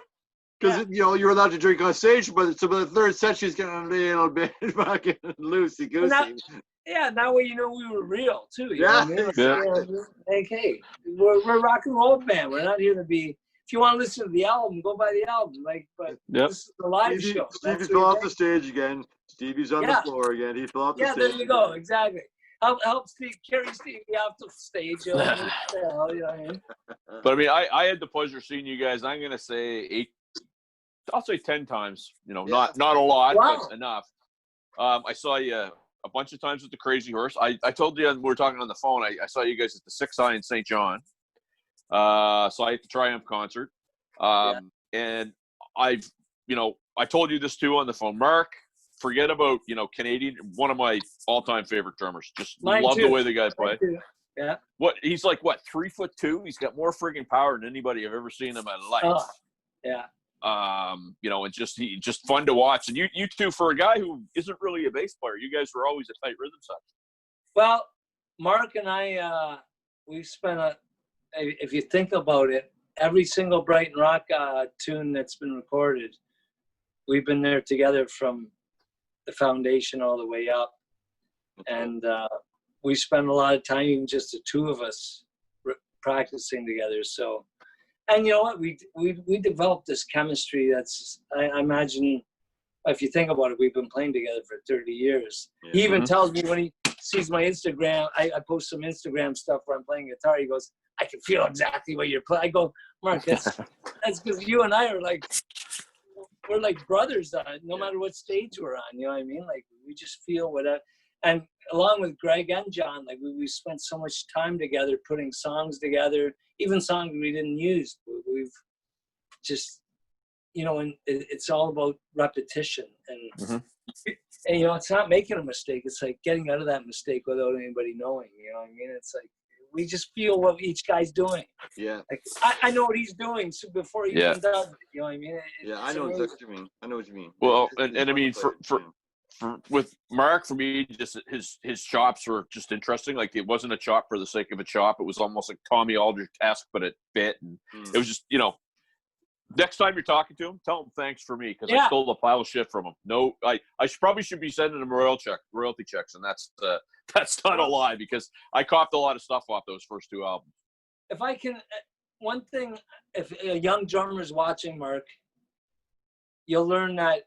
Because, you know, you're allowed to drink on stage, but so by the third set, she's getting a little bit fucking loosey-goosey. Yeah, that way you know we were real too. You yeah, know what I mean? exactly. Like, hey, we're a rock and roll band. We're not here to be. If you want to listen to the album, go buy the album. Like, but this is the live show. Stevie fell off the stage again. Stevie's on the floor again. He fell off the stage. Yeah, there you go. Exactly. Help Steve carry Stevie off the stage. You know what I mean? But I mean, I had the pleasure of seeing you guys. I'm gonna say 10 times. You know, not a lot, but enough. I saw you a bunch of times with the Crazy Horse. I told you when we were talking on the phone, I saw you guys at the 6 Eye in St. John. So I at the Triumph concert. And I told you this too on the phone. Mark, forget about, Canadian, one of my all-time favorite drummers. Just love the way the guy plays. Yeah. He's like, 3'2"? He's got more friggin' power than anybody I've ever seen in my life. Oh, yeah. And just fun to watch. And you two, for a guy who isn't really a bass player, you guys were always a tight rhythm section. Well, Mark and I, we spent if you think about it, every single Brighton Rock tune that's been recorded, we've been there together from the foundation all the way up. And we spent a lot of time, even just the two of us, practicing together. So, and you know what? We developed this chemistry that's, I imagine, if you think about it, we've been playing together for 30 years. Yeah. He even tells me when he sees my Instagram, I post some Instagram stuff where I'm playing guitar. He goes, I can feel exactly what you're playing. I go, Mark, that's because you and I are like, we're like brothers no matter what stage we're on. You know what I mean? Like, we just feel whatever. And along with Greg and John, like we spent so much time together putting songs together, even songs we didn't use. We've just, and it's all about repetition. And, and it's not making a mistake. It's like getting out of that mistake without anybody knowing. You know what I mean? It's like we just feel what each guy's doing. Yeah. Like, I know what he's doing so before he even does it. You know what I mean? I know exactly what you mean. I know what you mean. Well, and I mean, with Mark, for me, just his chops were just interesting. Like, it wasn't a chop for the sake of a chop. It was almost like Tommy Aldrich-esque, but it bit. And it was just, next time you're talking to him, tell him thanks for me, because I stole a pile of shit from him. No, I probably should be sending him royalty checks, and that's not a lie, because I copped a lot of stuff off those first two albums. If I can, one thing, if a young drummer's watching, Mark, you'll learn that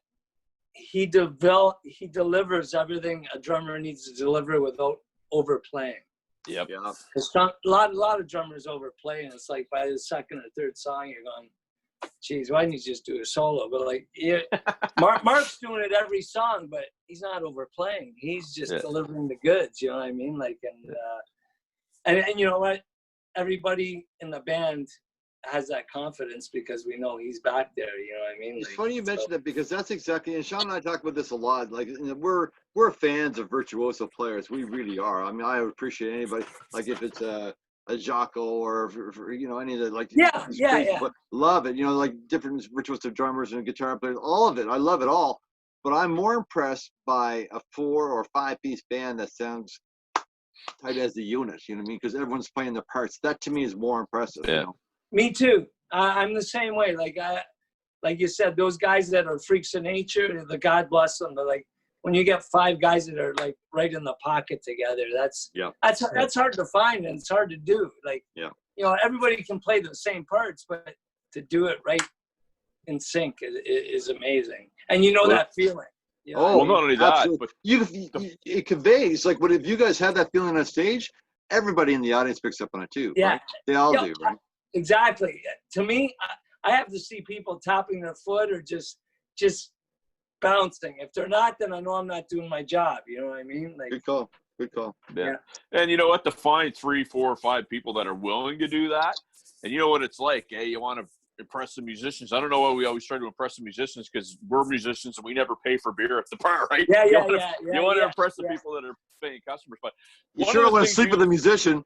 he delivers everything a drummer needs to deliver without overplaying. Yep. Yeah. A lot of drummers overplay, and it's like by the second or third song you're going, geez, why didn't you just do a solo? But like, yeah, Mark's doing it every song, but he's not overplaying. He's just delivering the goods. You know what I mean? Like, and you know what? Everybody in the band has that confidence because we know he's back there. You know what I mean? It's like, funny you mentioned that because that's exactly. And Sean and I talk about this a lot. Like, we're fans of virtuoso players. We really are. I mean, I appreciate anybody. Like, if it's a Jocko or you know, any of the like. Yeah. Love it. You know, like different virtuoso drummers and guitar players. All of it. I love it all. But I'm more impressed by a 4 or 5 piece band that sounds tight as a unit. You know what I mean? Because everyone's playing their parts. That to me is more impressive. Yeah. You know? Me too. I'm the same way. Like you said, those guys that are freaks of nature, the God bless them. But like when you get 5 guys that are like right in the pocket together, that's hard to find and it's hard to do. Like, you know, everybody can play the same parts, but to do it right in sync is amazing. And you know that feeling. You know not only that, but it conveys. Like, what if you guys have that feeling on stage? Everybody in the audience picks up on it too. Yeah, right? They all do, right? Exactly. To me, I have to see people tapping their foot or just bouncing. If they're not, then I know I'm not doing my job. You know what I mean? Like, Good call. Yeah. And you know what? To find 3, 4, or 5 people that are willing to do that, and you know what it's like. Hey, you want to impress the musicians. I don't know why we always try to impress the musicians because we're musicians and we never pay for beer at the bar, right? You want to impress the people that are paying customers, but you sure don't want to sleep with a musician.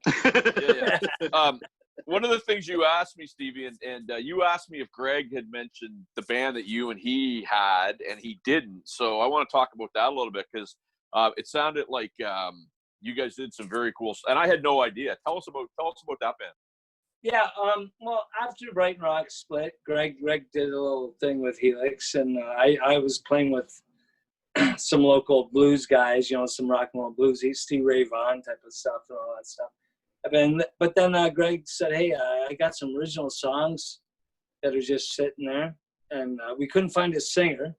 One of the things you asked me, Stevie, and you asked me if Greg had mentioned the band that you and he had, and he didn't. So I want to talk about that a little bit because it sounded like you guys did some very cool stuff, and I had no idea. Tell us about that band. Yeah. Well, after Brighton Rock split, Greg did a little thing with Helix, and I was playing with some local blues guys, you know, some rock and roll blues, Steve Ray Vaughan type of stuff and all that stuff. But then Greg said, hey, I got some original songs that are just sitting there. And we couldn't find a singer.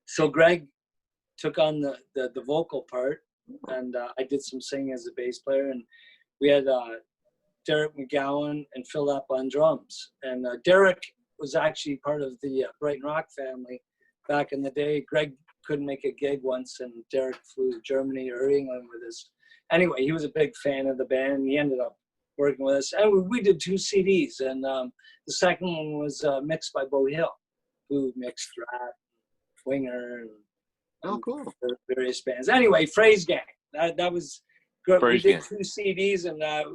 So Greg took on the vocal part. And I did some singing as a bass player. And we had Derek McGowan and Phil Lapp on drums. And Derek was actually part of the Brighton Rock family back in the day. Greg couldn't make a gig once. And Derek flew to Germany or England with us. Anyway, he was a big fan of the band. He ended up working with us. And we did 2 CDs. And the second one was mixed by Bo Hill, who mixed Rat, Winger, and cool. Various bands. Anyway, Phrase Gang. That was good. We did 2 CDs, and that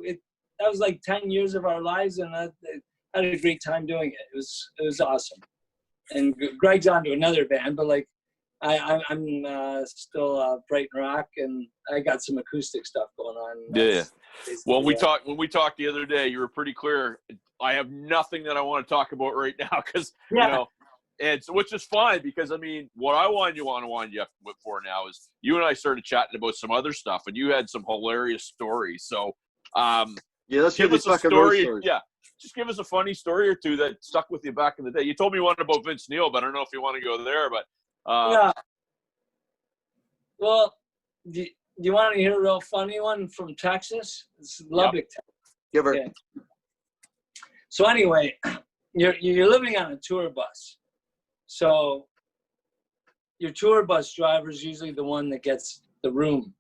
was like 10 years of our lives, and I had a great time doing it. It was awesome. And Greg's on to another band, but like, I'm still Brighton Rock, and I got some acoustic stuff going on. Yeah. Well, when we talked the other day, you were pretty clear. I have nothing that I want to talk about right now because you know, and so, which is fine because I mean, what I want you for now is you and I started chatting about some other stuff, and you had some hilarious stories. So, let's give us a story. Yeah. Just give us a funny story or two that stuck with you back in the day. You told me one about Vince Neil, but I don't know if you want to go there, but. Well, do you want to hear a real funny one from Texas? It's Lubbock, Texas. Give her. Okay. So anyway, you're living on a tour bus. So your tour bus driver is usually the one that gets the room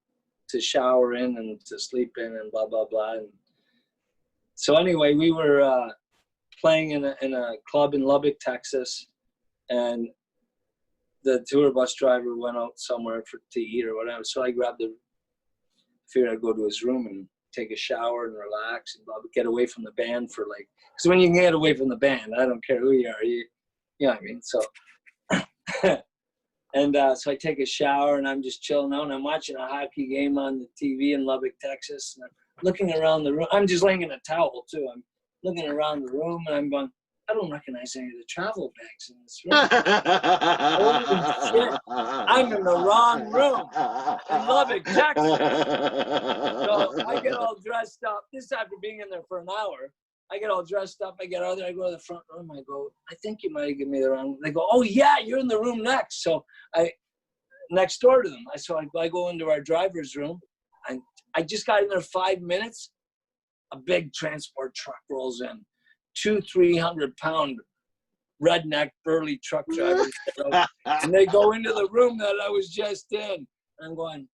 to shower in and to sleep in and blah, blah, blah. And so anyway, we were playing in a club in Lubbock, Texas, and the tour bus driver went out somewhere to eat or whatever. So I figured I'd go to his room and take a shower and relax and get away from the band for like, because when you can get away from the band, I don't care who you are, you know what I mean? So, and so I take a shower and I'm just chilling out and I'm watching a hockey game on the TV in Lubbock, Texas. And I'm looking around the room. I'm just laying in a towel too. I'm looking around the room and I'm going, I don't recognize any of the travel bags in this room. Holy shit. I'm in the wrong room in Lubbock, Texas. So I get all dressed up. This after being in there for an hour. I get all dressed up. I get out there. I go to the front room. I go, I think you might have given me the wrong. They go, oh yeah, you're in the room next. So next door to them. I go into our driver's room. I just got in there 5 minutes. A big transport truck rolls in. 300-pound redneck burly truck drivers. And they go into the room that I was just in. I'm going,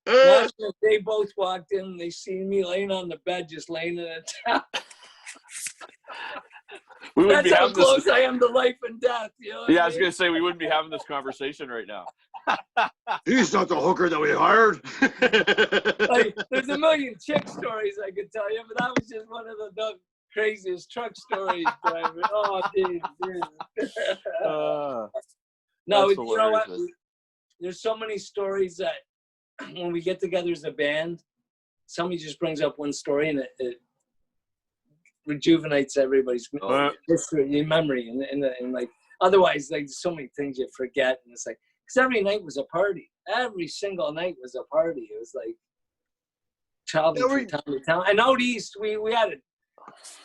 they both walked in. They see me laying on the bed, just laying in a towel. That's how close I am to life and death. You know I was going to say, we wouldn't be having this conversation right now. He's not the hooker that we hired. Like, there's a million chick stories I could tell you, but that was just one of the craziest truck stories. Oh, dude. No, you know what? There's so many stories that when we get together as a band, somebody just brings up one story and it rejuvenates everybody's history, memory, and like otherwise, like so many things you forget, and it's like because every night was a party. Every single night was a party. It was like traveling from town to town. And out east, we had it.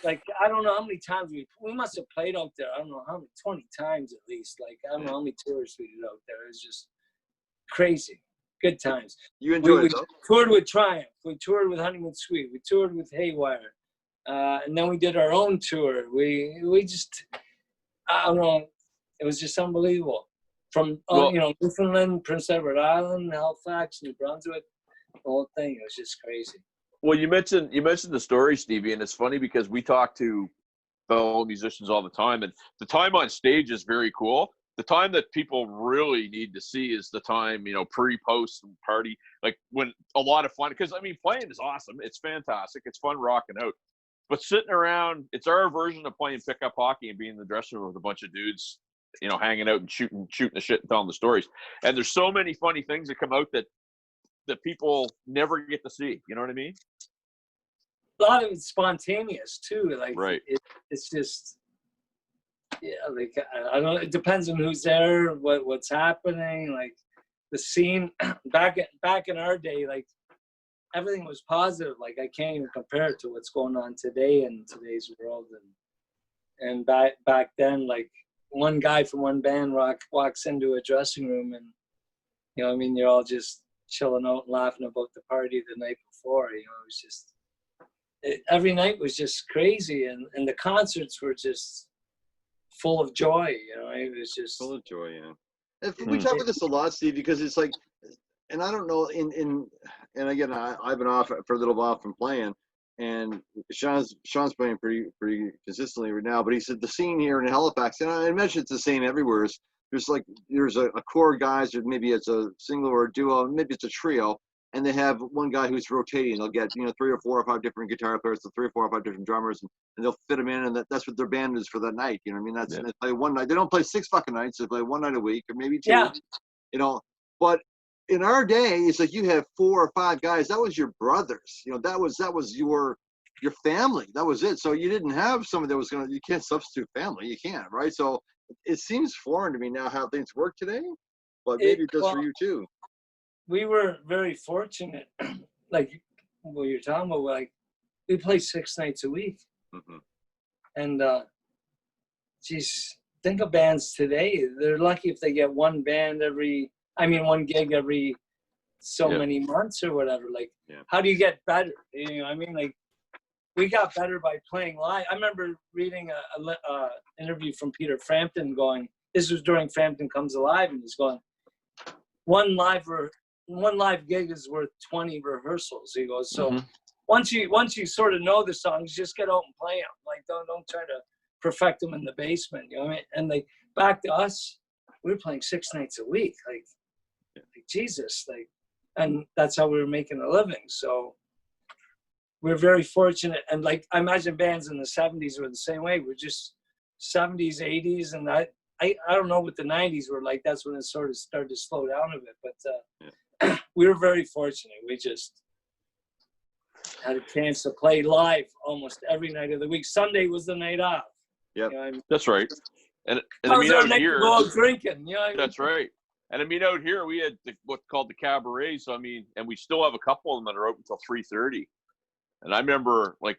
Like I don't know how many times we must have played out there. I don't know how many, 20 times at least. Like I don't know how many tours we did out there. It was just crazy. Good times. You enjoyed it, though? We toured with Triumph. We toured with Honeymoon Suite. We toured with Haywire. And then we did our own tour. We just, I don't know, it was just unbelievable. From, Newfoundland, Prince Edward Island, Halifax, New Brunswick, the whole thing. It was just crazy. Well, you mentioned the story, Stevie, and it's funny because we talk to fellow musicians all the time, and the time on stage is very cool. The time that people really need to see is the time, pre, post, and party, like when a lot of fun, because, playing is awesome. It's fantastic. It's fun rocking out. But sitting around, it's our version of playing pickup hockey and being in the dressing room with a bunch of dudes, hanging out and shooting the shit and telling the stories. And there's so many funny things that come out that people never get to see. You know what I mean? A lot of it's spontaneous too. Like, right. It's just, like I don't know. It depends on who's there, what's happening. Like the scene back in our day, like everything was positive. Like I can't even compare it to what's going on today in today's world. And back then, like one guy from one band walks into a dressing room and you're all just chilling out and laughing about the party the night before. It was just every night was just crazy, and the concerts were just full of joy. It was just full of joy. Yeah, we talk about this a lot, Steve, because it's like, and I don't know, and again, I've been off for a little while from playing, and Sean's playing pretty consistently right now. But he said the scene here in Halifax, and I imagine it's the same everywhere. There's a core of guys, or maybe it's a single or a duo, maybe it's a trio, and they have one guy who's rotating. They'll get 3 or 4 or 5 different guitar players, 3 or 4 or 5 different drummers, and they'll fit them in, and that's what their band is for that night. You know what I mean? That's and they play one night. They don't play 6 fucking nights. They play one night a week, or maybe 2. Yeah. But in our day, it's like you have 4 or 5 guys. That was your brothers. That was your family. That was it. So you didn't have somebody that was you can't substitute family. You can't, right? So it seems foreign to me now how things work today, but maybe it does for you too. We were very fortunate. Like what you're talking about, like we play 6 nights a week. Mm-hmm. And think of bands today. They're lucky if they get one gig every so many months or whatever. Like, how do you get better? Like, we got better by playing live. I remember reading a interview from Peter Frampton going, this was during Frampton Comes Alive, and he's going, one live gig is worth 20 rehearsals. He goes, so once you sort of know the songs, just get out and play them. Like, don't try to perfect them in the basement. And they back to us, we were playing 6 nights a week. Like Jesus, and that's how we were making a living. So we're very fortunate. And like, I imagine bands in the 70s were the same way. We're just 70s, 80s. And I don't know what the 90s were like. That's when it sort of started to slow down a bit. But we were very fortunate. We just had a chance to play live almost every night of the week. Sunday was the night off. Yeah, that's right. And I mean, out here, go out drinking. That's right. And out here, we had what's called the cabaret. So and we still have a couple of them that are open until 3:30. And I remember like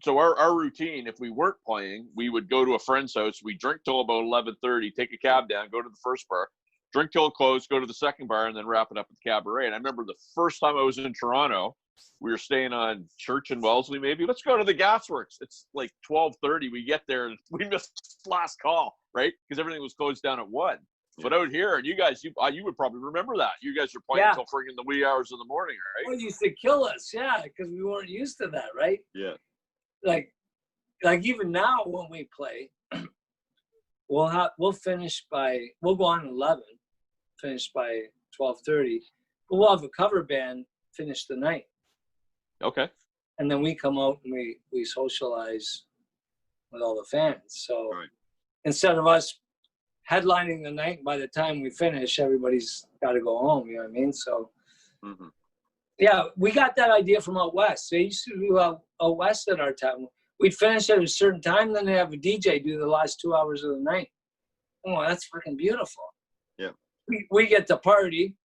so our routine, if we weren't playing, we would go to a friend's house. We drink till about 11:30, take a cab down, go to the first bar, drink till it closed, go to the second bar, and then wrap it up at the cabaret. And I remember the first time I was in Toronto, we were staying on Church and Wellesley, maybe. Let's go to the Gasworks. It's like 12:30. We get there and we missed last call, right? Because everything was closed down at 1. Yeah. But out here, and you guys, you would probably remember that. You guys are playing until friggin' the wee hours of the morning, right? Well, it used to kill us, yeah, because we weren't used to that, right? Yeah. Like even now when we play, we'll go on 11, finish by 12:30. But we'll have a cover band finish the night. Okay. And then we come out and we socialize with all the fans. So instead of us headlining the night, by the time we finish, everybody's got to go home. You know what I mean? So, yeah, we got that idea from out west. They used to do out west at our time. We'd finish at a certain time, then they have a DJ do the last 2 hours of the night. Oh, that's freaking beautiful. Yeah. We get to party,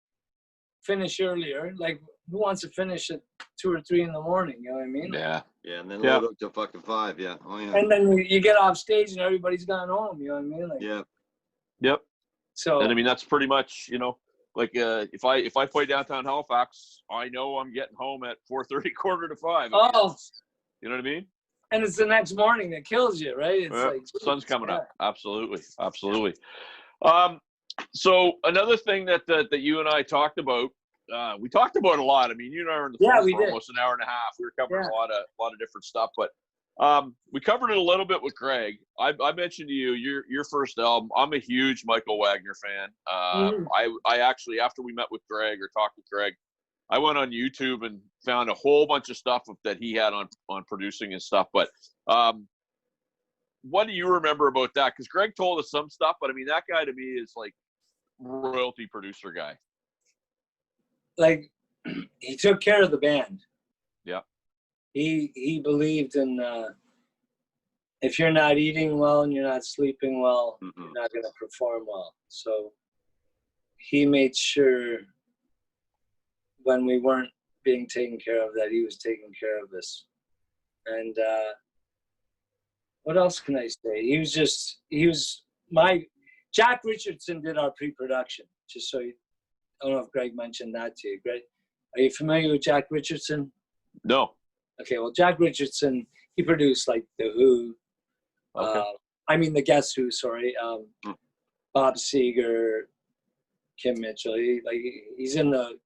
finish earlier. Like, who wants to finish at 2 or 3 in the morning? You know what I mean? Yeah. Yeah, and then load up till fucking 5. Yeah. Oh yeah. And then you get off stage and everybody's gone home. You know what I mean? Like, yeah. Yep. So. And I mean, that's pretty much, you know, like if I play downtown Halifax, I know I'm getting home at 4:30, 4:45. You know what I mean? And it's the next morning that kills you, right? It's like sun's coming up. Absolutely. So another thing that you and I talked about, we talked about a lot. I mean, you and I were in the phone for almost an hour and a half. We were covering a lot of different stuff, but we covered it a little bit with Greg. I mentioned to you your first album. I'm a huge Michael Wagner fan. I actually, after we met with Greg or talked with Greg, I went on YouTube and found a whole bunch of stuff that he had on producing and stuff. But what do you remember about that? Because Greg told us some stuff, but I mean, that guy to me is like royalty producer guy. Like, he took care of the band. Yeah. He believed in if you're not eating well and you're not sleeping well, you're not going to perform well. So he made sure when we weren't being taken care of that he was taking care of us. And what else can I say? Jack Richardson did our pre-production, just so you, I don't know if Greg mentioned that to you. Greg, are you familiar with Jack Richardson? No. Okay, well, Jack Richardson, he produced like The Who. The Guess Who, sorry. Bob Seger, Kim Mitchell. He's in the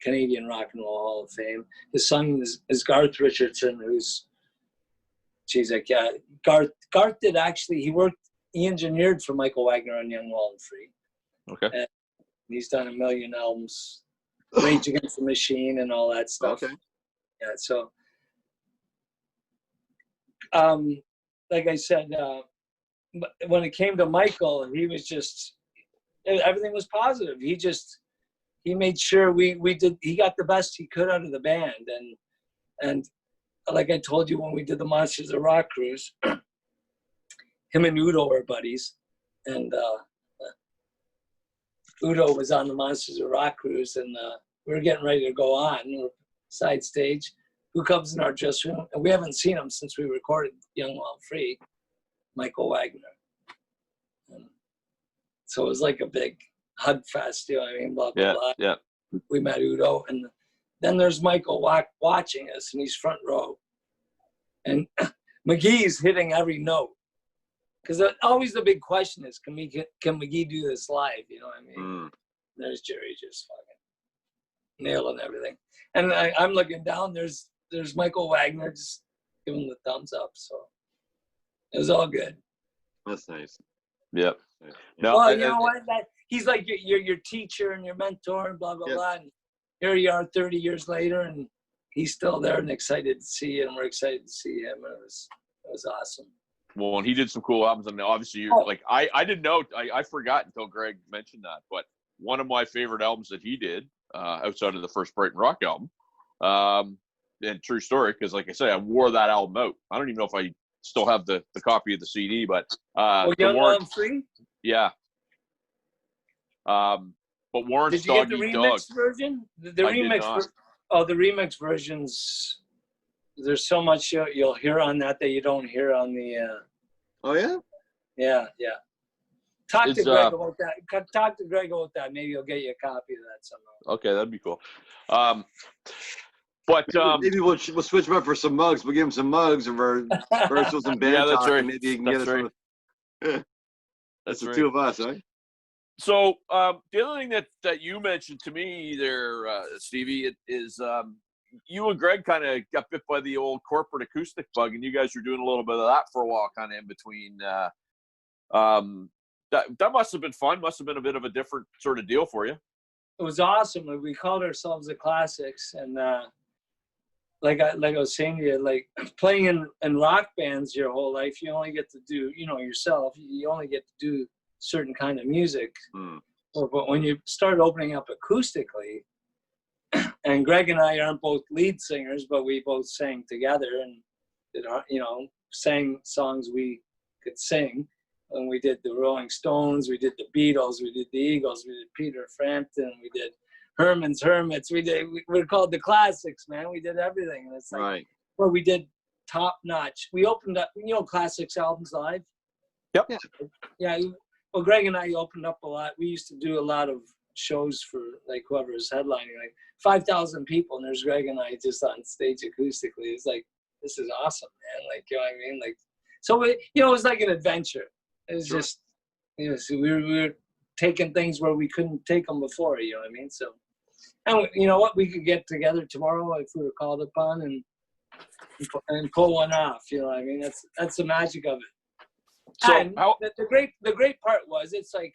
Canadian Rock and Roll Hall of Fame. His son is Garth Richardson, Garth did actually, he engineered for Michael Wagner on Young, Wild and Free. Okay. And he's done 1 million albums, Rage Against the Machine and all that stuff. Okay. Yeah, so, like I said, when it came to Michael, he was just, everything was positive. He made sure he got the best he could out of the band. And like I told you, when we did the Monsters of Rock cruise, him and Udo were buddies. And Udo was on the Monsters of Rock cruise, and we were getting ready to go on. We're side stage. Who comes in our dressing room? And we haven't seen him since we recorded Young, Wild, Free, Michael Wagner. And so it was like a big hug fest, you know what I mean? Blah, blah, blah. Yeah. We met Udo, and then there's Michael watching us, and he's front row. And McGee's hitting every note. Because always the big question is, can McGee do this live? You know what I mean? There's Jerry just fucking nailing everything. And I'm looking down, there's Michael Wagner just giving the thumbs up. So it was all good. That's nice. Yep. No, well, you know what? He's like your teacher and your mentor and blah, blah, blah. And here you are 30 years later, and he's still there and excited to see you, and we're excited to see him. And it was awesome. Well, and he did some cool albums. I mean, obviously, I didn't know. I forgot until Greg mentioned that. But one of my favorite albums that he did, outside of the first Brighton Rock album, and true story, because like I say, I wore that album out. I don't even know if I still have the copy of the CD, but Young, Wild and Free? Yeah. But Warren's Dog Eat Dog. Did you get the remix version? The remix version's there's so much you'll hear on that you don't hear on the. Oh yeah. Yeah. Talk to Greg about that. Talk to Greg about that. Maybe he'll get you a copy of that somehow. Okay, that'd be cool. But maybe we'll switch them up for some mugs. We'll give him some mugs of our Barstools and Bandtalk. Yeah, that's right. And maybe he can get us right. That's the two of us, right? So the other thing that you mentioned to me there, Stevie, is you and Greg kind of got bit by the old corporate acoustic bug, and you guys were doing a little bit of that for a while, kind of in between. That must have been fun. Must have been a bit of a different sort of deal for you. It was awesome. We called ourselves the Classics, and like I was saying to you, like playing in rock bands your whole life, you only get to do, yourself. You only get to do certain kind of music. But when you start opening up acoustically, and Greg and I aren't both lead singers, but we both sang together and did, sang songs we could sing. And we did the Rolling Stones, we did the Beatles, we did the Eagles, we did Peter Frampton, we did Herman's Hermits. We're called the Classics, man. We did everything. And it's like, right. Well, we did top notch. We opened up, Classics albums live. Yep. Yeah. Well, Greg and I opened up a lot. We used to do a lot of shows for like whoever was headlining, like 5,000 people, and there's Greg and I just on stage acoustically. It's like, this is awesome, man. Like, you know what I mean? Like, so it was like an adventure. It was just, so we were taking things where we couldn't take them before, you know what I mean? So, and you know what? We could get together tomorrow if we were called upon and pull one off, you know what I mean? That's the magic of it. So and the great part was, it's like,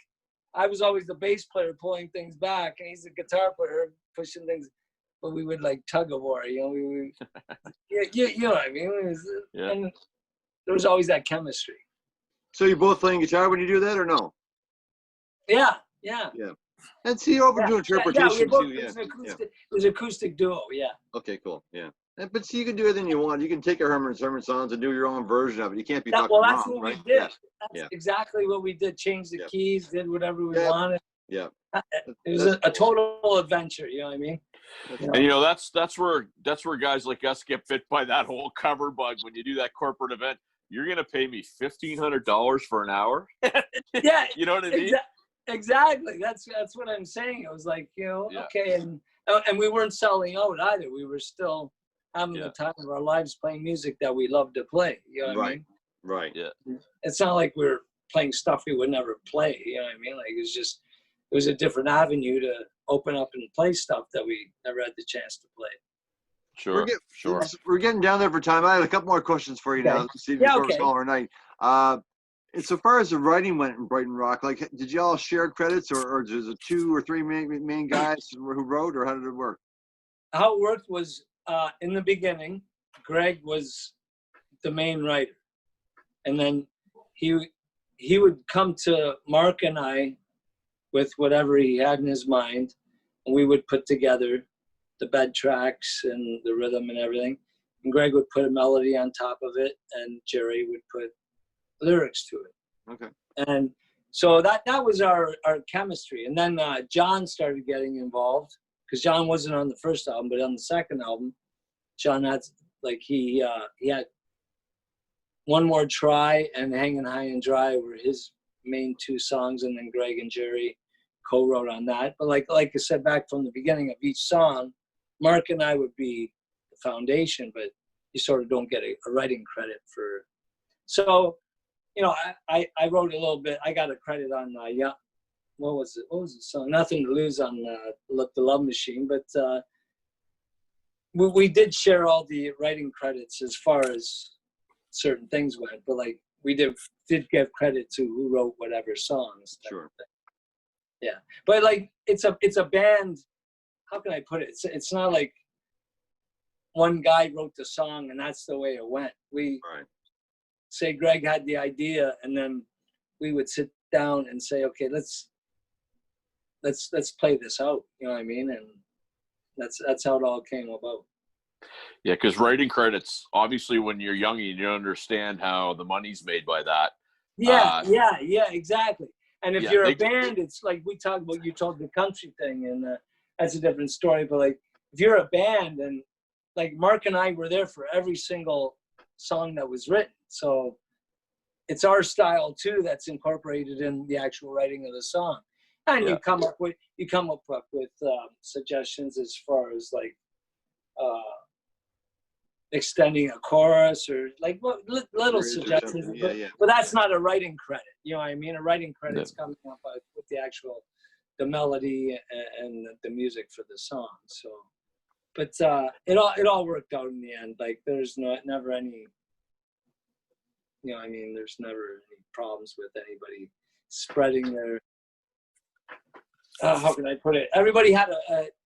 I was always the bass player pulling things back, and he's the guitar player pushing things, but we would like tug of war, you know what I mean? And there was always that chemistry. So you're both playing guitar when you do that, or no? Yeah. And see, you're open to interpretation too. It was an acoustic duo. Yeah. Okay, cool. Yeah. But see, you can do anything you want. You can take a Herman songs and do your own version of it. You can't be fucking wrong, that's what right? we did. That's exactly what we did. Change the keys, did whatever we wanted. Yeah. It was a total adventure. You know what I mean? And that's where guys like us get bit by that whole cover bug. When you do that corporate event, you're gonna pay me $1,500 for an hour. Yeah. You know what I mean? Exactly. That's what I'm saying. It was like, okay, and we weren't selling out either. We were still having the time of our lives playing music that we love to play. You know what I mean? Right. Yeah. It's not like we're playing stuff we would never play. You know what I mean? Like it was a different avenue to open up and play stuff that we never had the chance to play. Sure. We're getting down there for time. I have a couple more questions for you now, Steve, before we call our night. And so far as the writing went in Brighton Rock, like, did y'all share credits, or is it 2 or 3 main guys who wrote, or how did it work? How it worked was, in the beginning, Greg was the main writer, and then he would come to Mark and I with whatever he had in his mind, and we would put together the bed tracks and the rhythm and everything. And Greg would put a melody on top of it, and Jerry would put lyrics to it. Okay. And so that was our chemistry. And then John started getting involved, because John wasn't on the first album, but on the second album, John had, like, he had One More Try and Hanging High and Dry were his main 2 songs, and then Greg and Jerry co-wrote on that. But like I said, back from the beginning of each song, Mark and I would be the foundation, but you sort of don't get a writing credit for. So, I wrote a little bit. I got a credit on what was it? What was the song? Nothing to Lose on the Love Machine. But we did share all the writing credits as far as certain things went. But like we did give credit to who wrote whatever songs. Sure. Yeah, but like it's a band. How can I put it? It's not like one guy wrote the song and that's the way it went. We say Greg had the idea, and then we would sit down and say, okay, let's play this out. You know what I mean? And that's how it all came about. Yeah, because writing credits, obviously, when you're young, you don't understand how the money's made by that. Yeah, exactly. And if you're a band, it's like we talked about. You told the country thing, and that's a different story. But like, if you're a band and like Mark and I were there for every single song that was written. So it's our style too that's incorporated in the actual writing of the song. And you come up with suggestions as far as like extending a chorus or like little suggestions, but that's not a writing credit. You know what I mean? A writing credit's coming up with the melody and the music for the song. So, but it all worked out in the end. Like there's never any, you know what I mean? There's never any problems with anybody spreading their. How can I put it? Everybody had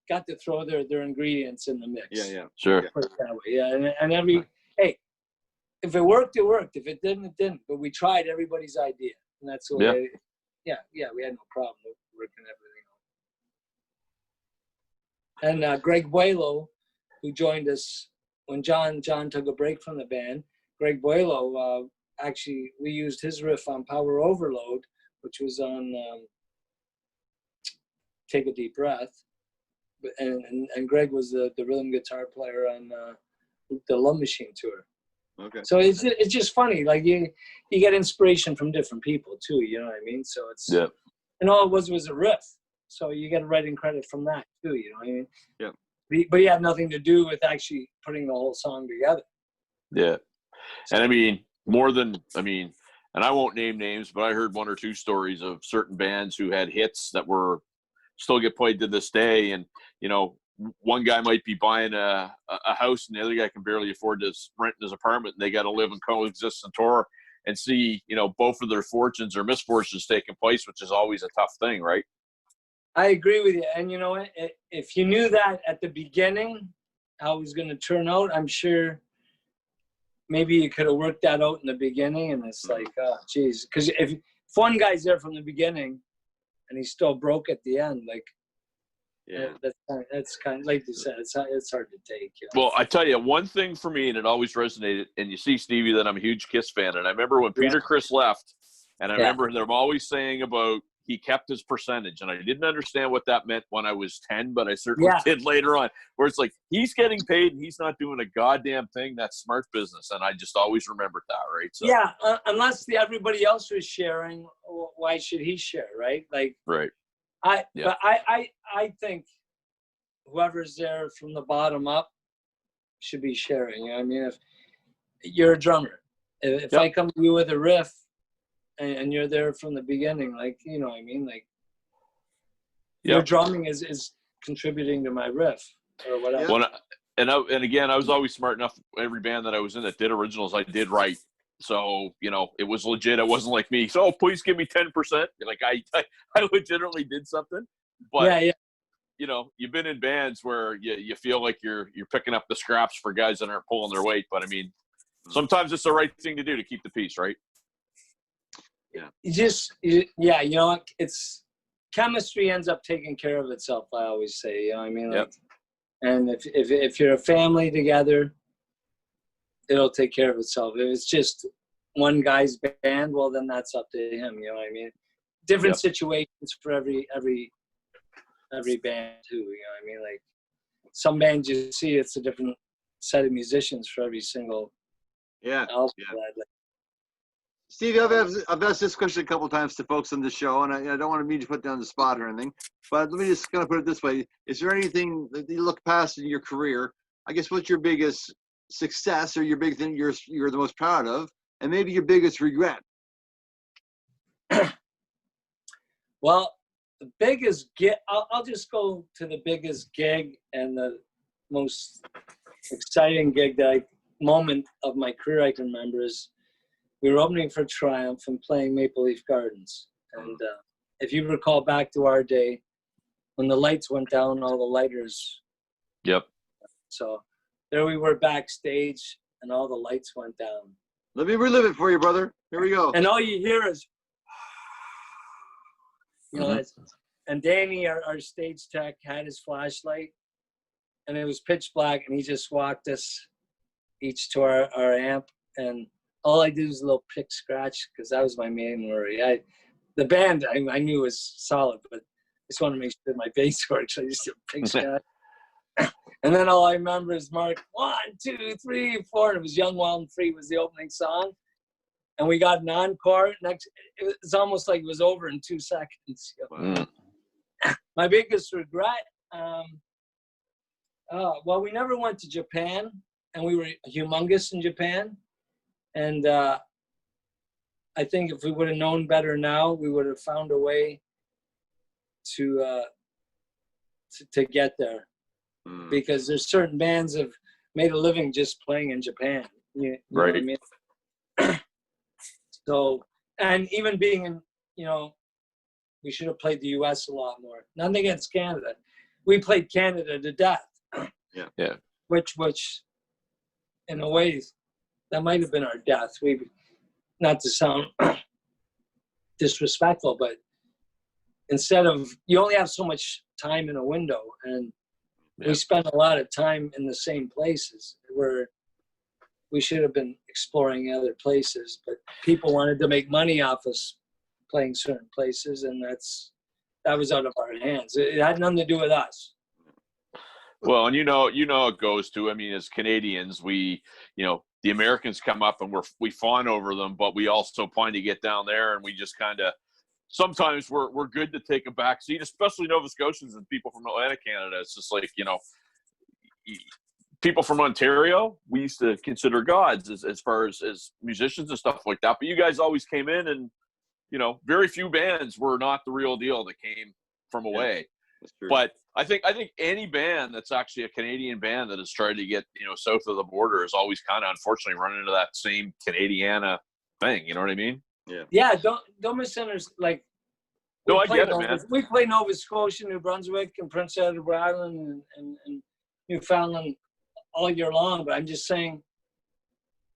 got to throw their ingredients in the mix. Yeah, sure. Put it that way. Yeah, and hey, if it worked, it worked. If it didn't, it didn't. But we tried everybody's idea, and that's what. We had no problem with working everything out. And Greg Buelo, who joined us when John took a break from the band. Greg Buelo, actually, we used his riff on Power Overload, which was on. Take a Deep Breath, and Greg was the rhythm guitar player on the Love Machine tour. Okay. So it's just funny, like you get inspiration from different people too. You know what I mean? So it's and all it was a riff. So you get a writing credit from that too. You know what I mean? Yeah. But you had nothing to do with actually putting the whole song together. Yeah, and I mean and I won't name names, but I heard one or two stories of certain bands who had hits that were. Still get played to this day, and you know, one guy might be buying a house, and the other guy can barely afford to rent his apartment, and they got to live and coexist and tour and see, you know, both of their fortunes or misfortunes taking place, which is always a tough thing, right? I agree with you, and you know what? If you knew that at the beginning, how it was going to turn out, I'm sure maybe you could have worked that out in the beginning, and it's like, oh, geez, because if one guy's there from the beginning. And he's still broke at the end. Like, that's kind of like you said. It's hard to take. You know? Well, I tell you one thing for me, and it always resonated. And you see, Stevie, that I'm a huge Kiss fan. And I remember when Peter Criss left, and I remember them always saying about he kept his percentage, and I didn't understand what that meant when I was 10, but I certainly did later on. Where it's like he's getting paid and he's not doing a goddamn thing. That's smart business, and I just always remembered that, right? So, unless everybody else was sharing, why should he share, right? Like, right. But I think whoever's there from the bottom up should be sharing. You know what I mean? If you're a drummer, if I come to you with a riff. And you're there from the beginning, like, you know what I mean? Like, your drumming is contributing to my riff or whatever. Well, and again, I was always smart enough. Every band that I was in that did originals, I did write. So, you know, it was legit. It wasn't like me. So, please give me 10%. Like, I legitimately did something. But, you know, you've been in bands where you feel like you're picking up the scraps for guys that aren't pulling their weight. But, I mean, sometimes it's the right thing to do to keep the peace, right? You know, it's chemistry ends up taking care of itself. I always say, you know what I mean? Like, and if you're a family together, it'll take care of itself. If it's just one guy's band, well, then that's up to him. You know what I mean? Different situations for every band too. You know what I mean? Like some bands you see, it's a different set of musicians for every single album. Stevie, I've asked this question a couple times to folks on the show, and I don't want to mean to put down the spot or anything, but let me just kind of put it this way. Is there anything that you look past in your career, I guess, what's your biggest success or your big thing you're the most proud of, and maybe your biggest regret? Well, the biggest gig, I'll just go to the biggest gig and the most exciting moment of my career I can remember is we were opening for Triumph and playing Maple Leaf Gardens. And if you recall back to our day, when the lights went down, all the lighters. So there we were backstage, and all the lights went down. Let me relive it for you, brother. Here we go. And all you hear is, you know, and Danny, our stage tech, had his flashlight, and it was pitch black, and he just walked us each to our amp, and all I did was a little pick scratch because that was my main worry. The band I knew was solid, but I just wanted to make sure my bass worked. So I just did a pick scratch. And then all I remember is Mark, 1, 2, 3, 4, and it was Young, Wild and Free was the opening song. And we got an encore. It's almost like it was over in 2 seconds. My biggest regret, well, we never went to Japan, and we were humongous in Japan. And I think if we would have known better now, we would have found a way to get there. Because there's certain bands have made a living just playing in Japan. You know what I mean? So, and even being in, we should have played the U.S. a lot more. Nothing against Canada. We played Canada to death. Yeah. Which, in a way, that might have been our death. Not to sound disrespectful, but instead of, you only have so much time in a window, and we spent a lot of time in the same places where we should have been exploring other places, but people wanted to make money off us playing certain places, and that was out of our hands. It had nothing to do with us. Well, and it goes to, I mean, as Canadians, we, the Americans come up and we fawn over them, but we also find to get down there, and we just kind of, sometimes we're good to take a back seat, especially Nova Scotians and people from Atlantic Canada. It's just like, people from Ontario, we used to consider gods as far as musicians and stuff like that. But you guys always came in, and, very few bands were not the real deal that came from away. That's true. But I think any band that's actually a Canadian band that has tried to get, south of the border is always kind of unfortunately run into that same Canadiana thing. You know what I mean? Yeah. Yeah. Don't misunderstand. Like, no, I get it, man. We play Nova Scotia, New Brunswick, and Prince Edward Island, and Newfoundland all year long. But I'm just saying,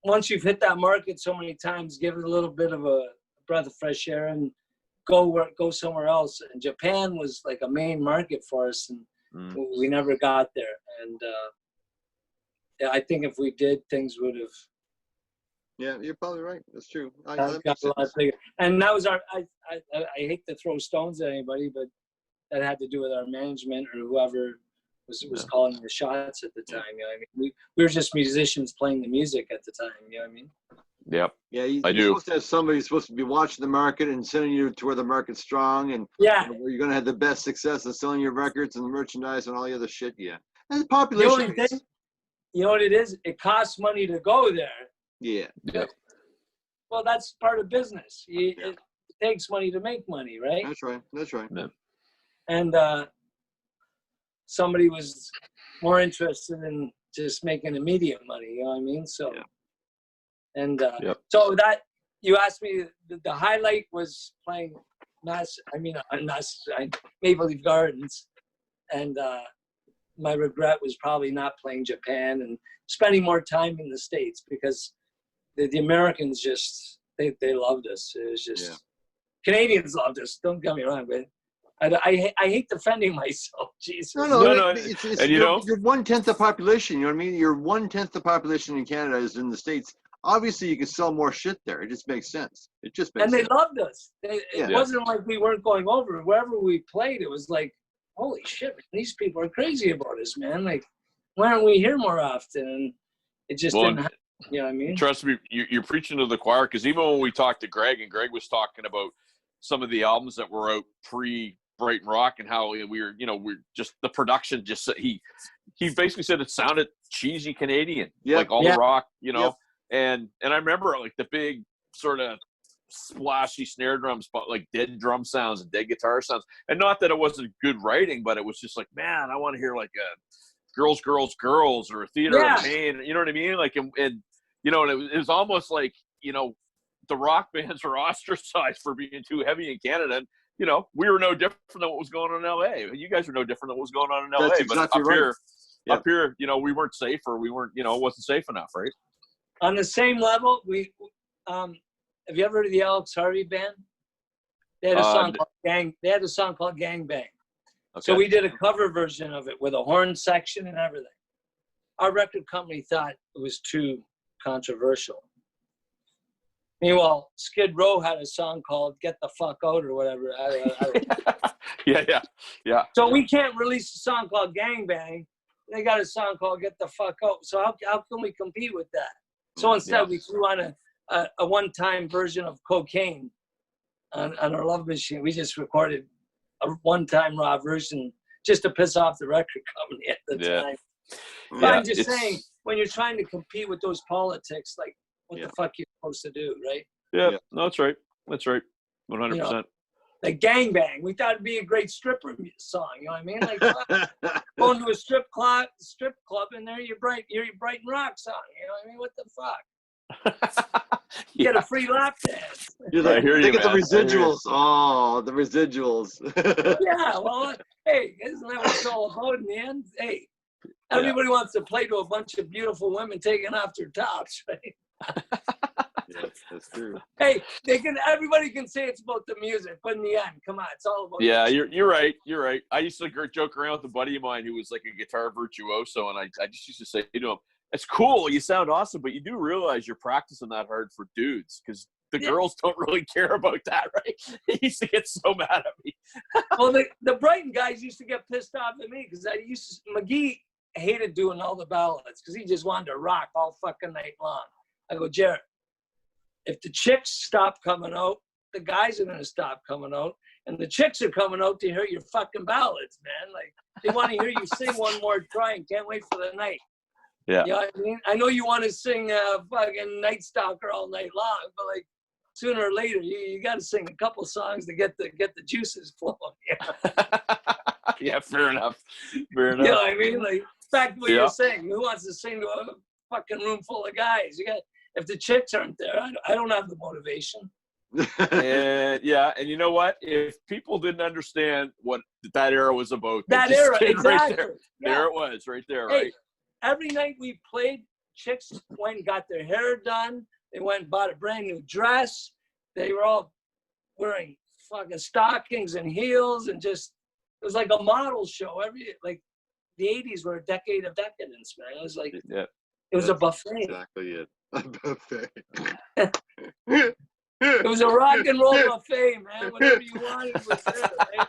once you've hit that market so many times, give it a little bit of a breath of fresh air and go somewhere else. And Japan was like a main market for us, and we never got there. And I think if we did, things would have. Yeah, you're probably right. That's true. Got a lot bigger. And that was I hate to throw stones at anybody, but that had to do with our management or whoever was calling the shots at the time. You know what I mean? We were just musicians playing the music at the time. You know what I mean? Yep. Yeah, you're I do. supposed to have somebody who's supposed to be watching the market and sending you to where the market's strong and where you're going to have the best success in selling your records and the merchandise and all the other shit. Yeah. And the population. You know what it is? It costs money to go there. Yeah. Well, that's part of business. It takes money to make money, right? That's right. Yeah. And somebody was more interested in just making immediate money. You know what I mean? So. Yeah. And so that you asked me, the highlight was playing Maple Leaf Gardens, and my regret was probably not playing Japan and spending more time in the States, because the Americans just they loved us. It was just Canadians loved us. Don't get me wrong, but I hate defending myself. Jesus. No. It's you're 1/10 the population. You know what I mean? You're 1/10 the population in Canada is in the States. Obviously, you can sell more shit there. It just makes sense. And they loved us. It wasn't like we weren't going over. Wherever we played, it was like, holy shit, man, these people are crazy about us, man. Like, why aren't we here more often? And it just didn't happen. You know what I mean? Trust me, you're preaching to the choir, because even when we talked to Greg, and Greg was talking about some of the albums that were out pre-Brighton Rock and how we're just the production, he basically said it sounded cheesy Canadian, like all the rock, And I remember like the big sort of splashy snare drums, but like dead drum sounds and dead guitar sounds. And not that it wasn't good writing, but it was just like, man, I want to hear like a Girls, Girls, Girls or a Theater of Pain. You know what I mean? Like, and it was almost like, the rock bands were ostracized for being too heavy in Canada. And, we were no different than what was going on in LA. You guys were no different than what was going on in LA. That's but exactly up here, we weren't safe, or we weren't, it wasn't safe enough, right? On the same level, have you ever heard of the Alex Harvey Band? They had a song called Gang. They had a song called Gang Bang. Okay. So we did a cover version of it with a horn section and everything. Our record company thought it was too controversial. Meanwhile, Skid Row had a song called "Get the Fuck Out" or whatever. Yeah. So we can't release a song called "Gang Bang" they got a song called "Get the Fuck Out." So how can we compete with that? So instead, we threw on a one-time version of "Cocaine" on our Love Machine. We just recorded a one-time raw version just to piss off the record company at the time. But I'm just saying, when you're trying to compete with those politics, like what the fuck you're supposed to do, right? Yeah, no, that's right. That's right. 100%. You know, like Gangbang, we thought it'd be a great stripper song. You know what I mean? Like going to a strip club, and there your Brighton Rock song. You know what I mean? What the fuck? Get a free lap dance. You're like, think of the residuals. Oh, the residuals. Yeah, well, hey, isn't that what it's all about in the end? Hey, everybody wants to play to a bunch of beautiful women taking off their tops, right? Yes, that's true. Hey, everybody can say it's about the music, but in the end, come on, it's all about you're right. You're right. I used to joke around with a buddy of mine who was like a guitar virtuoso, and I just used to say, you know, it's cool, you sound awesome, but you do realize you're practicing that hard for dudes, because the girls don't really care about that, right? He used to get so mad at me. Well, the Brighton guys used to get pissed off at me because McGee hated doing all the ballads because he just wanted to rock all fucking night long. I go, Jared, if the chicks stop coming out, the guys are going to stop coming out, and the chicks are coming out to hear your fucking ballads, man. Like, they want to hear you sing one more try and can't wait for the night. Yeah. You know what I mean? I know you want to sing fucking Night Stalker all night long, but like sooner or later, you got to sing a couple songs to get the juices flowing. Yeah, fair enough. Fair enough. You know what I mean? Like, back to what you're saying. Who wants to sing to a fucking room full of guys? If the chicks aren't there, I don't have the motivation. And you know what? If people didn't understand what that era was about, that era, exactly. Right there it was, right there, hey, right? Every night we played, chicks went and got their hair done. They went and bought a brand new dress. They were all wearing fucking stockings and heels, and just, it was like a model show. Like the 80s were a decade of decadence, man. It was like, it was a buffet. Exactly it. A buffet. It was a rock and roll buffet, man. Whatever you wanted was there, right?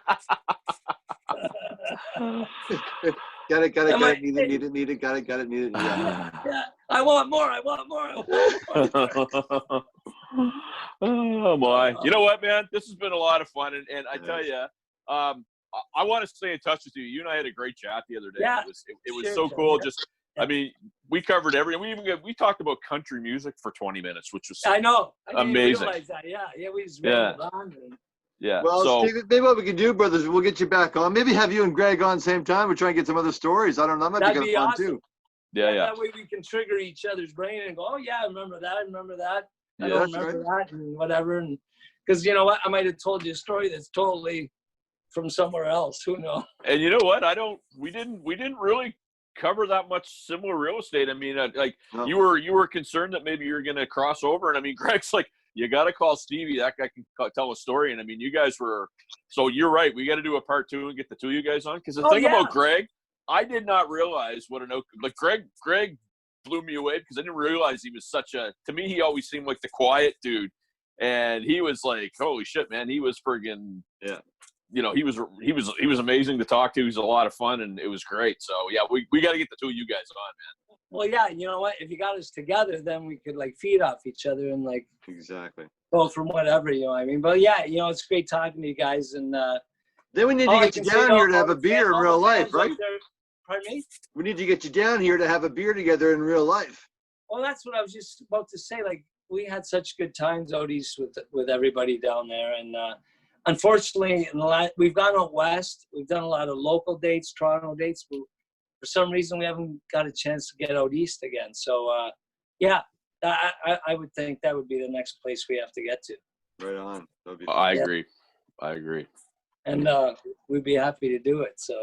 Got it, need it, got it, need it. Yeah. I want more. Oh my! You know what, man? This has been a lot of fun, and I tell you, I want to stay in touch with you. You and I had a great chat the other day. Yeah, it was so cool. Yeah. Just, I mean, we covered everything. We talked about country music for 20 minutes, which was amazing. Realize that. Yeah, we just on. Yeah. Well, so, Steve, maybe what we can do, brothers, we'll get you back on. Maybe have you and Greg on same time. We're trying to get some other stories. I don't know. That might be kind of fun too. Yeah. That way we can trigger each other's brain and go, oh yeah, I remember that. I don't remember that, and whatever. And because you know what, I might have told you a story that's totally from somewhere else. Who knows? And you know what? We didn't really cover that much similar real estate. I mean, you were concerned that maybe you're going to cross over, and I mean, Greg's like, you got to call Stevie. That guy can tell a story. And I mean, you guys were, so you're right. We got to do a part 2 and get the 2 of you guys on. Because the thing about Greg, I did not realize what Greg blew me away, because I didn't realize he was to me, he always seemed like the quiet dude. And he was like, holy shit, man. He was friggin', you know, he was amazing to talk to. He was a lot of fun, and it was great. So yeah, we got to get the 2 of you guys on, man. Well, yeah, you know what? If you got us together, then we could like feed off each other and like go from whatever, you know what I mean? But yeah, you know, it's great talking to you guys. And then we need to get you down here to have a beer in real life, right? Pardon me? We need to get you down here to have a beer together in real life. Well, that's what I was just about to say. Like, we had such good times out east with everybody down there, and unfortunately, we've gone out west. We've done a lot of local dates, Toronto dates. But for some reason, we haven't got a chance to get out east again. So, I would think that would be the next place we have to get to. Right on. I agree. And we'd be happy to do it. So.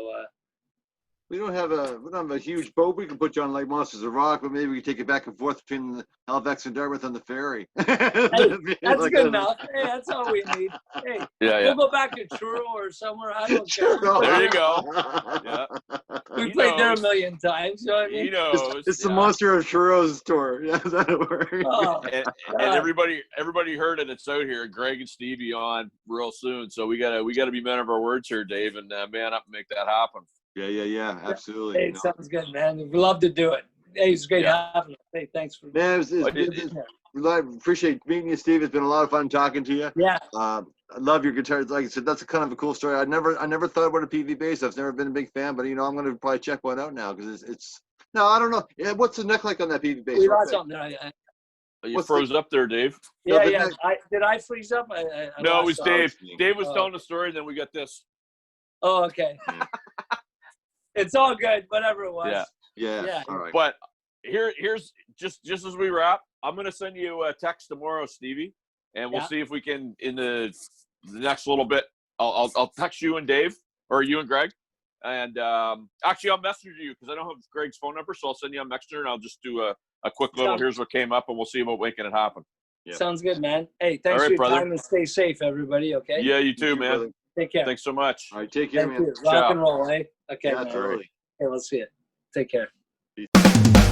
We don't have a huge boat. We can put you on like Monsters of Rock, but maybe we can take it back and forth between Halifax and Dartmouth on the ferry. Hey, that's like good enough. Hey, that's all we need. Hey, we'll go back to Truro or somewhere. I don't care. There you go. Yeah. We played there a million times. You know what I mean? He knows. It's the Monster of Truro's tour. Yeah, that'll work. And everybody heard it. It's out here. Greg and Stevie on real soon. So we gotta be men of our words here, Dave, and man up and make that happen. Yeah. Absolutely. Hey, sounds good, man. We love to do it. Hey, it's great having you. Hey, thanks for. Man, I appreciate meeting you, Steve. It's been a lot of fun talking to you. Yeah. I love your guitar. Like I said, that's kind of a cool story. I never thought about a PV bass. I've never been a big fan, but I'm going to probably check one out now because it's. No, I don't know. Yeah, what's the neck like on that PV bass? We lost something. You froze up there, Dave. Yeah. Did I freeze up? No, it was Dave. Dave was telling the story, and then we got this. Oh, okay. It's all good. Whatever it was. Yeah. All right. But here's just as we wrap, I'm gonna send you a text tomorrow, Stevie, and we'll see if we can in the next little bit. I'll text you and Dave, or you and Greg, and actually I'll message you because I don't have Greg's phone number, so I'll send you on Messenger and I'll just do a quick little. Here's what came up, and we'll see about making it happen. Yeah. Sounds good, man. Hey, thanks for your time and stay safe, everybody. Okay. Yeah, you too, man. Brother. Take care. Thanks so much. All right, take care, man. Rock and roll, eh? Okay, Yeah, man. totally. Okay, let's see it. Take care. Peace.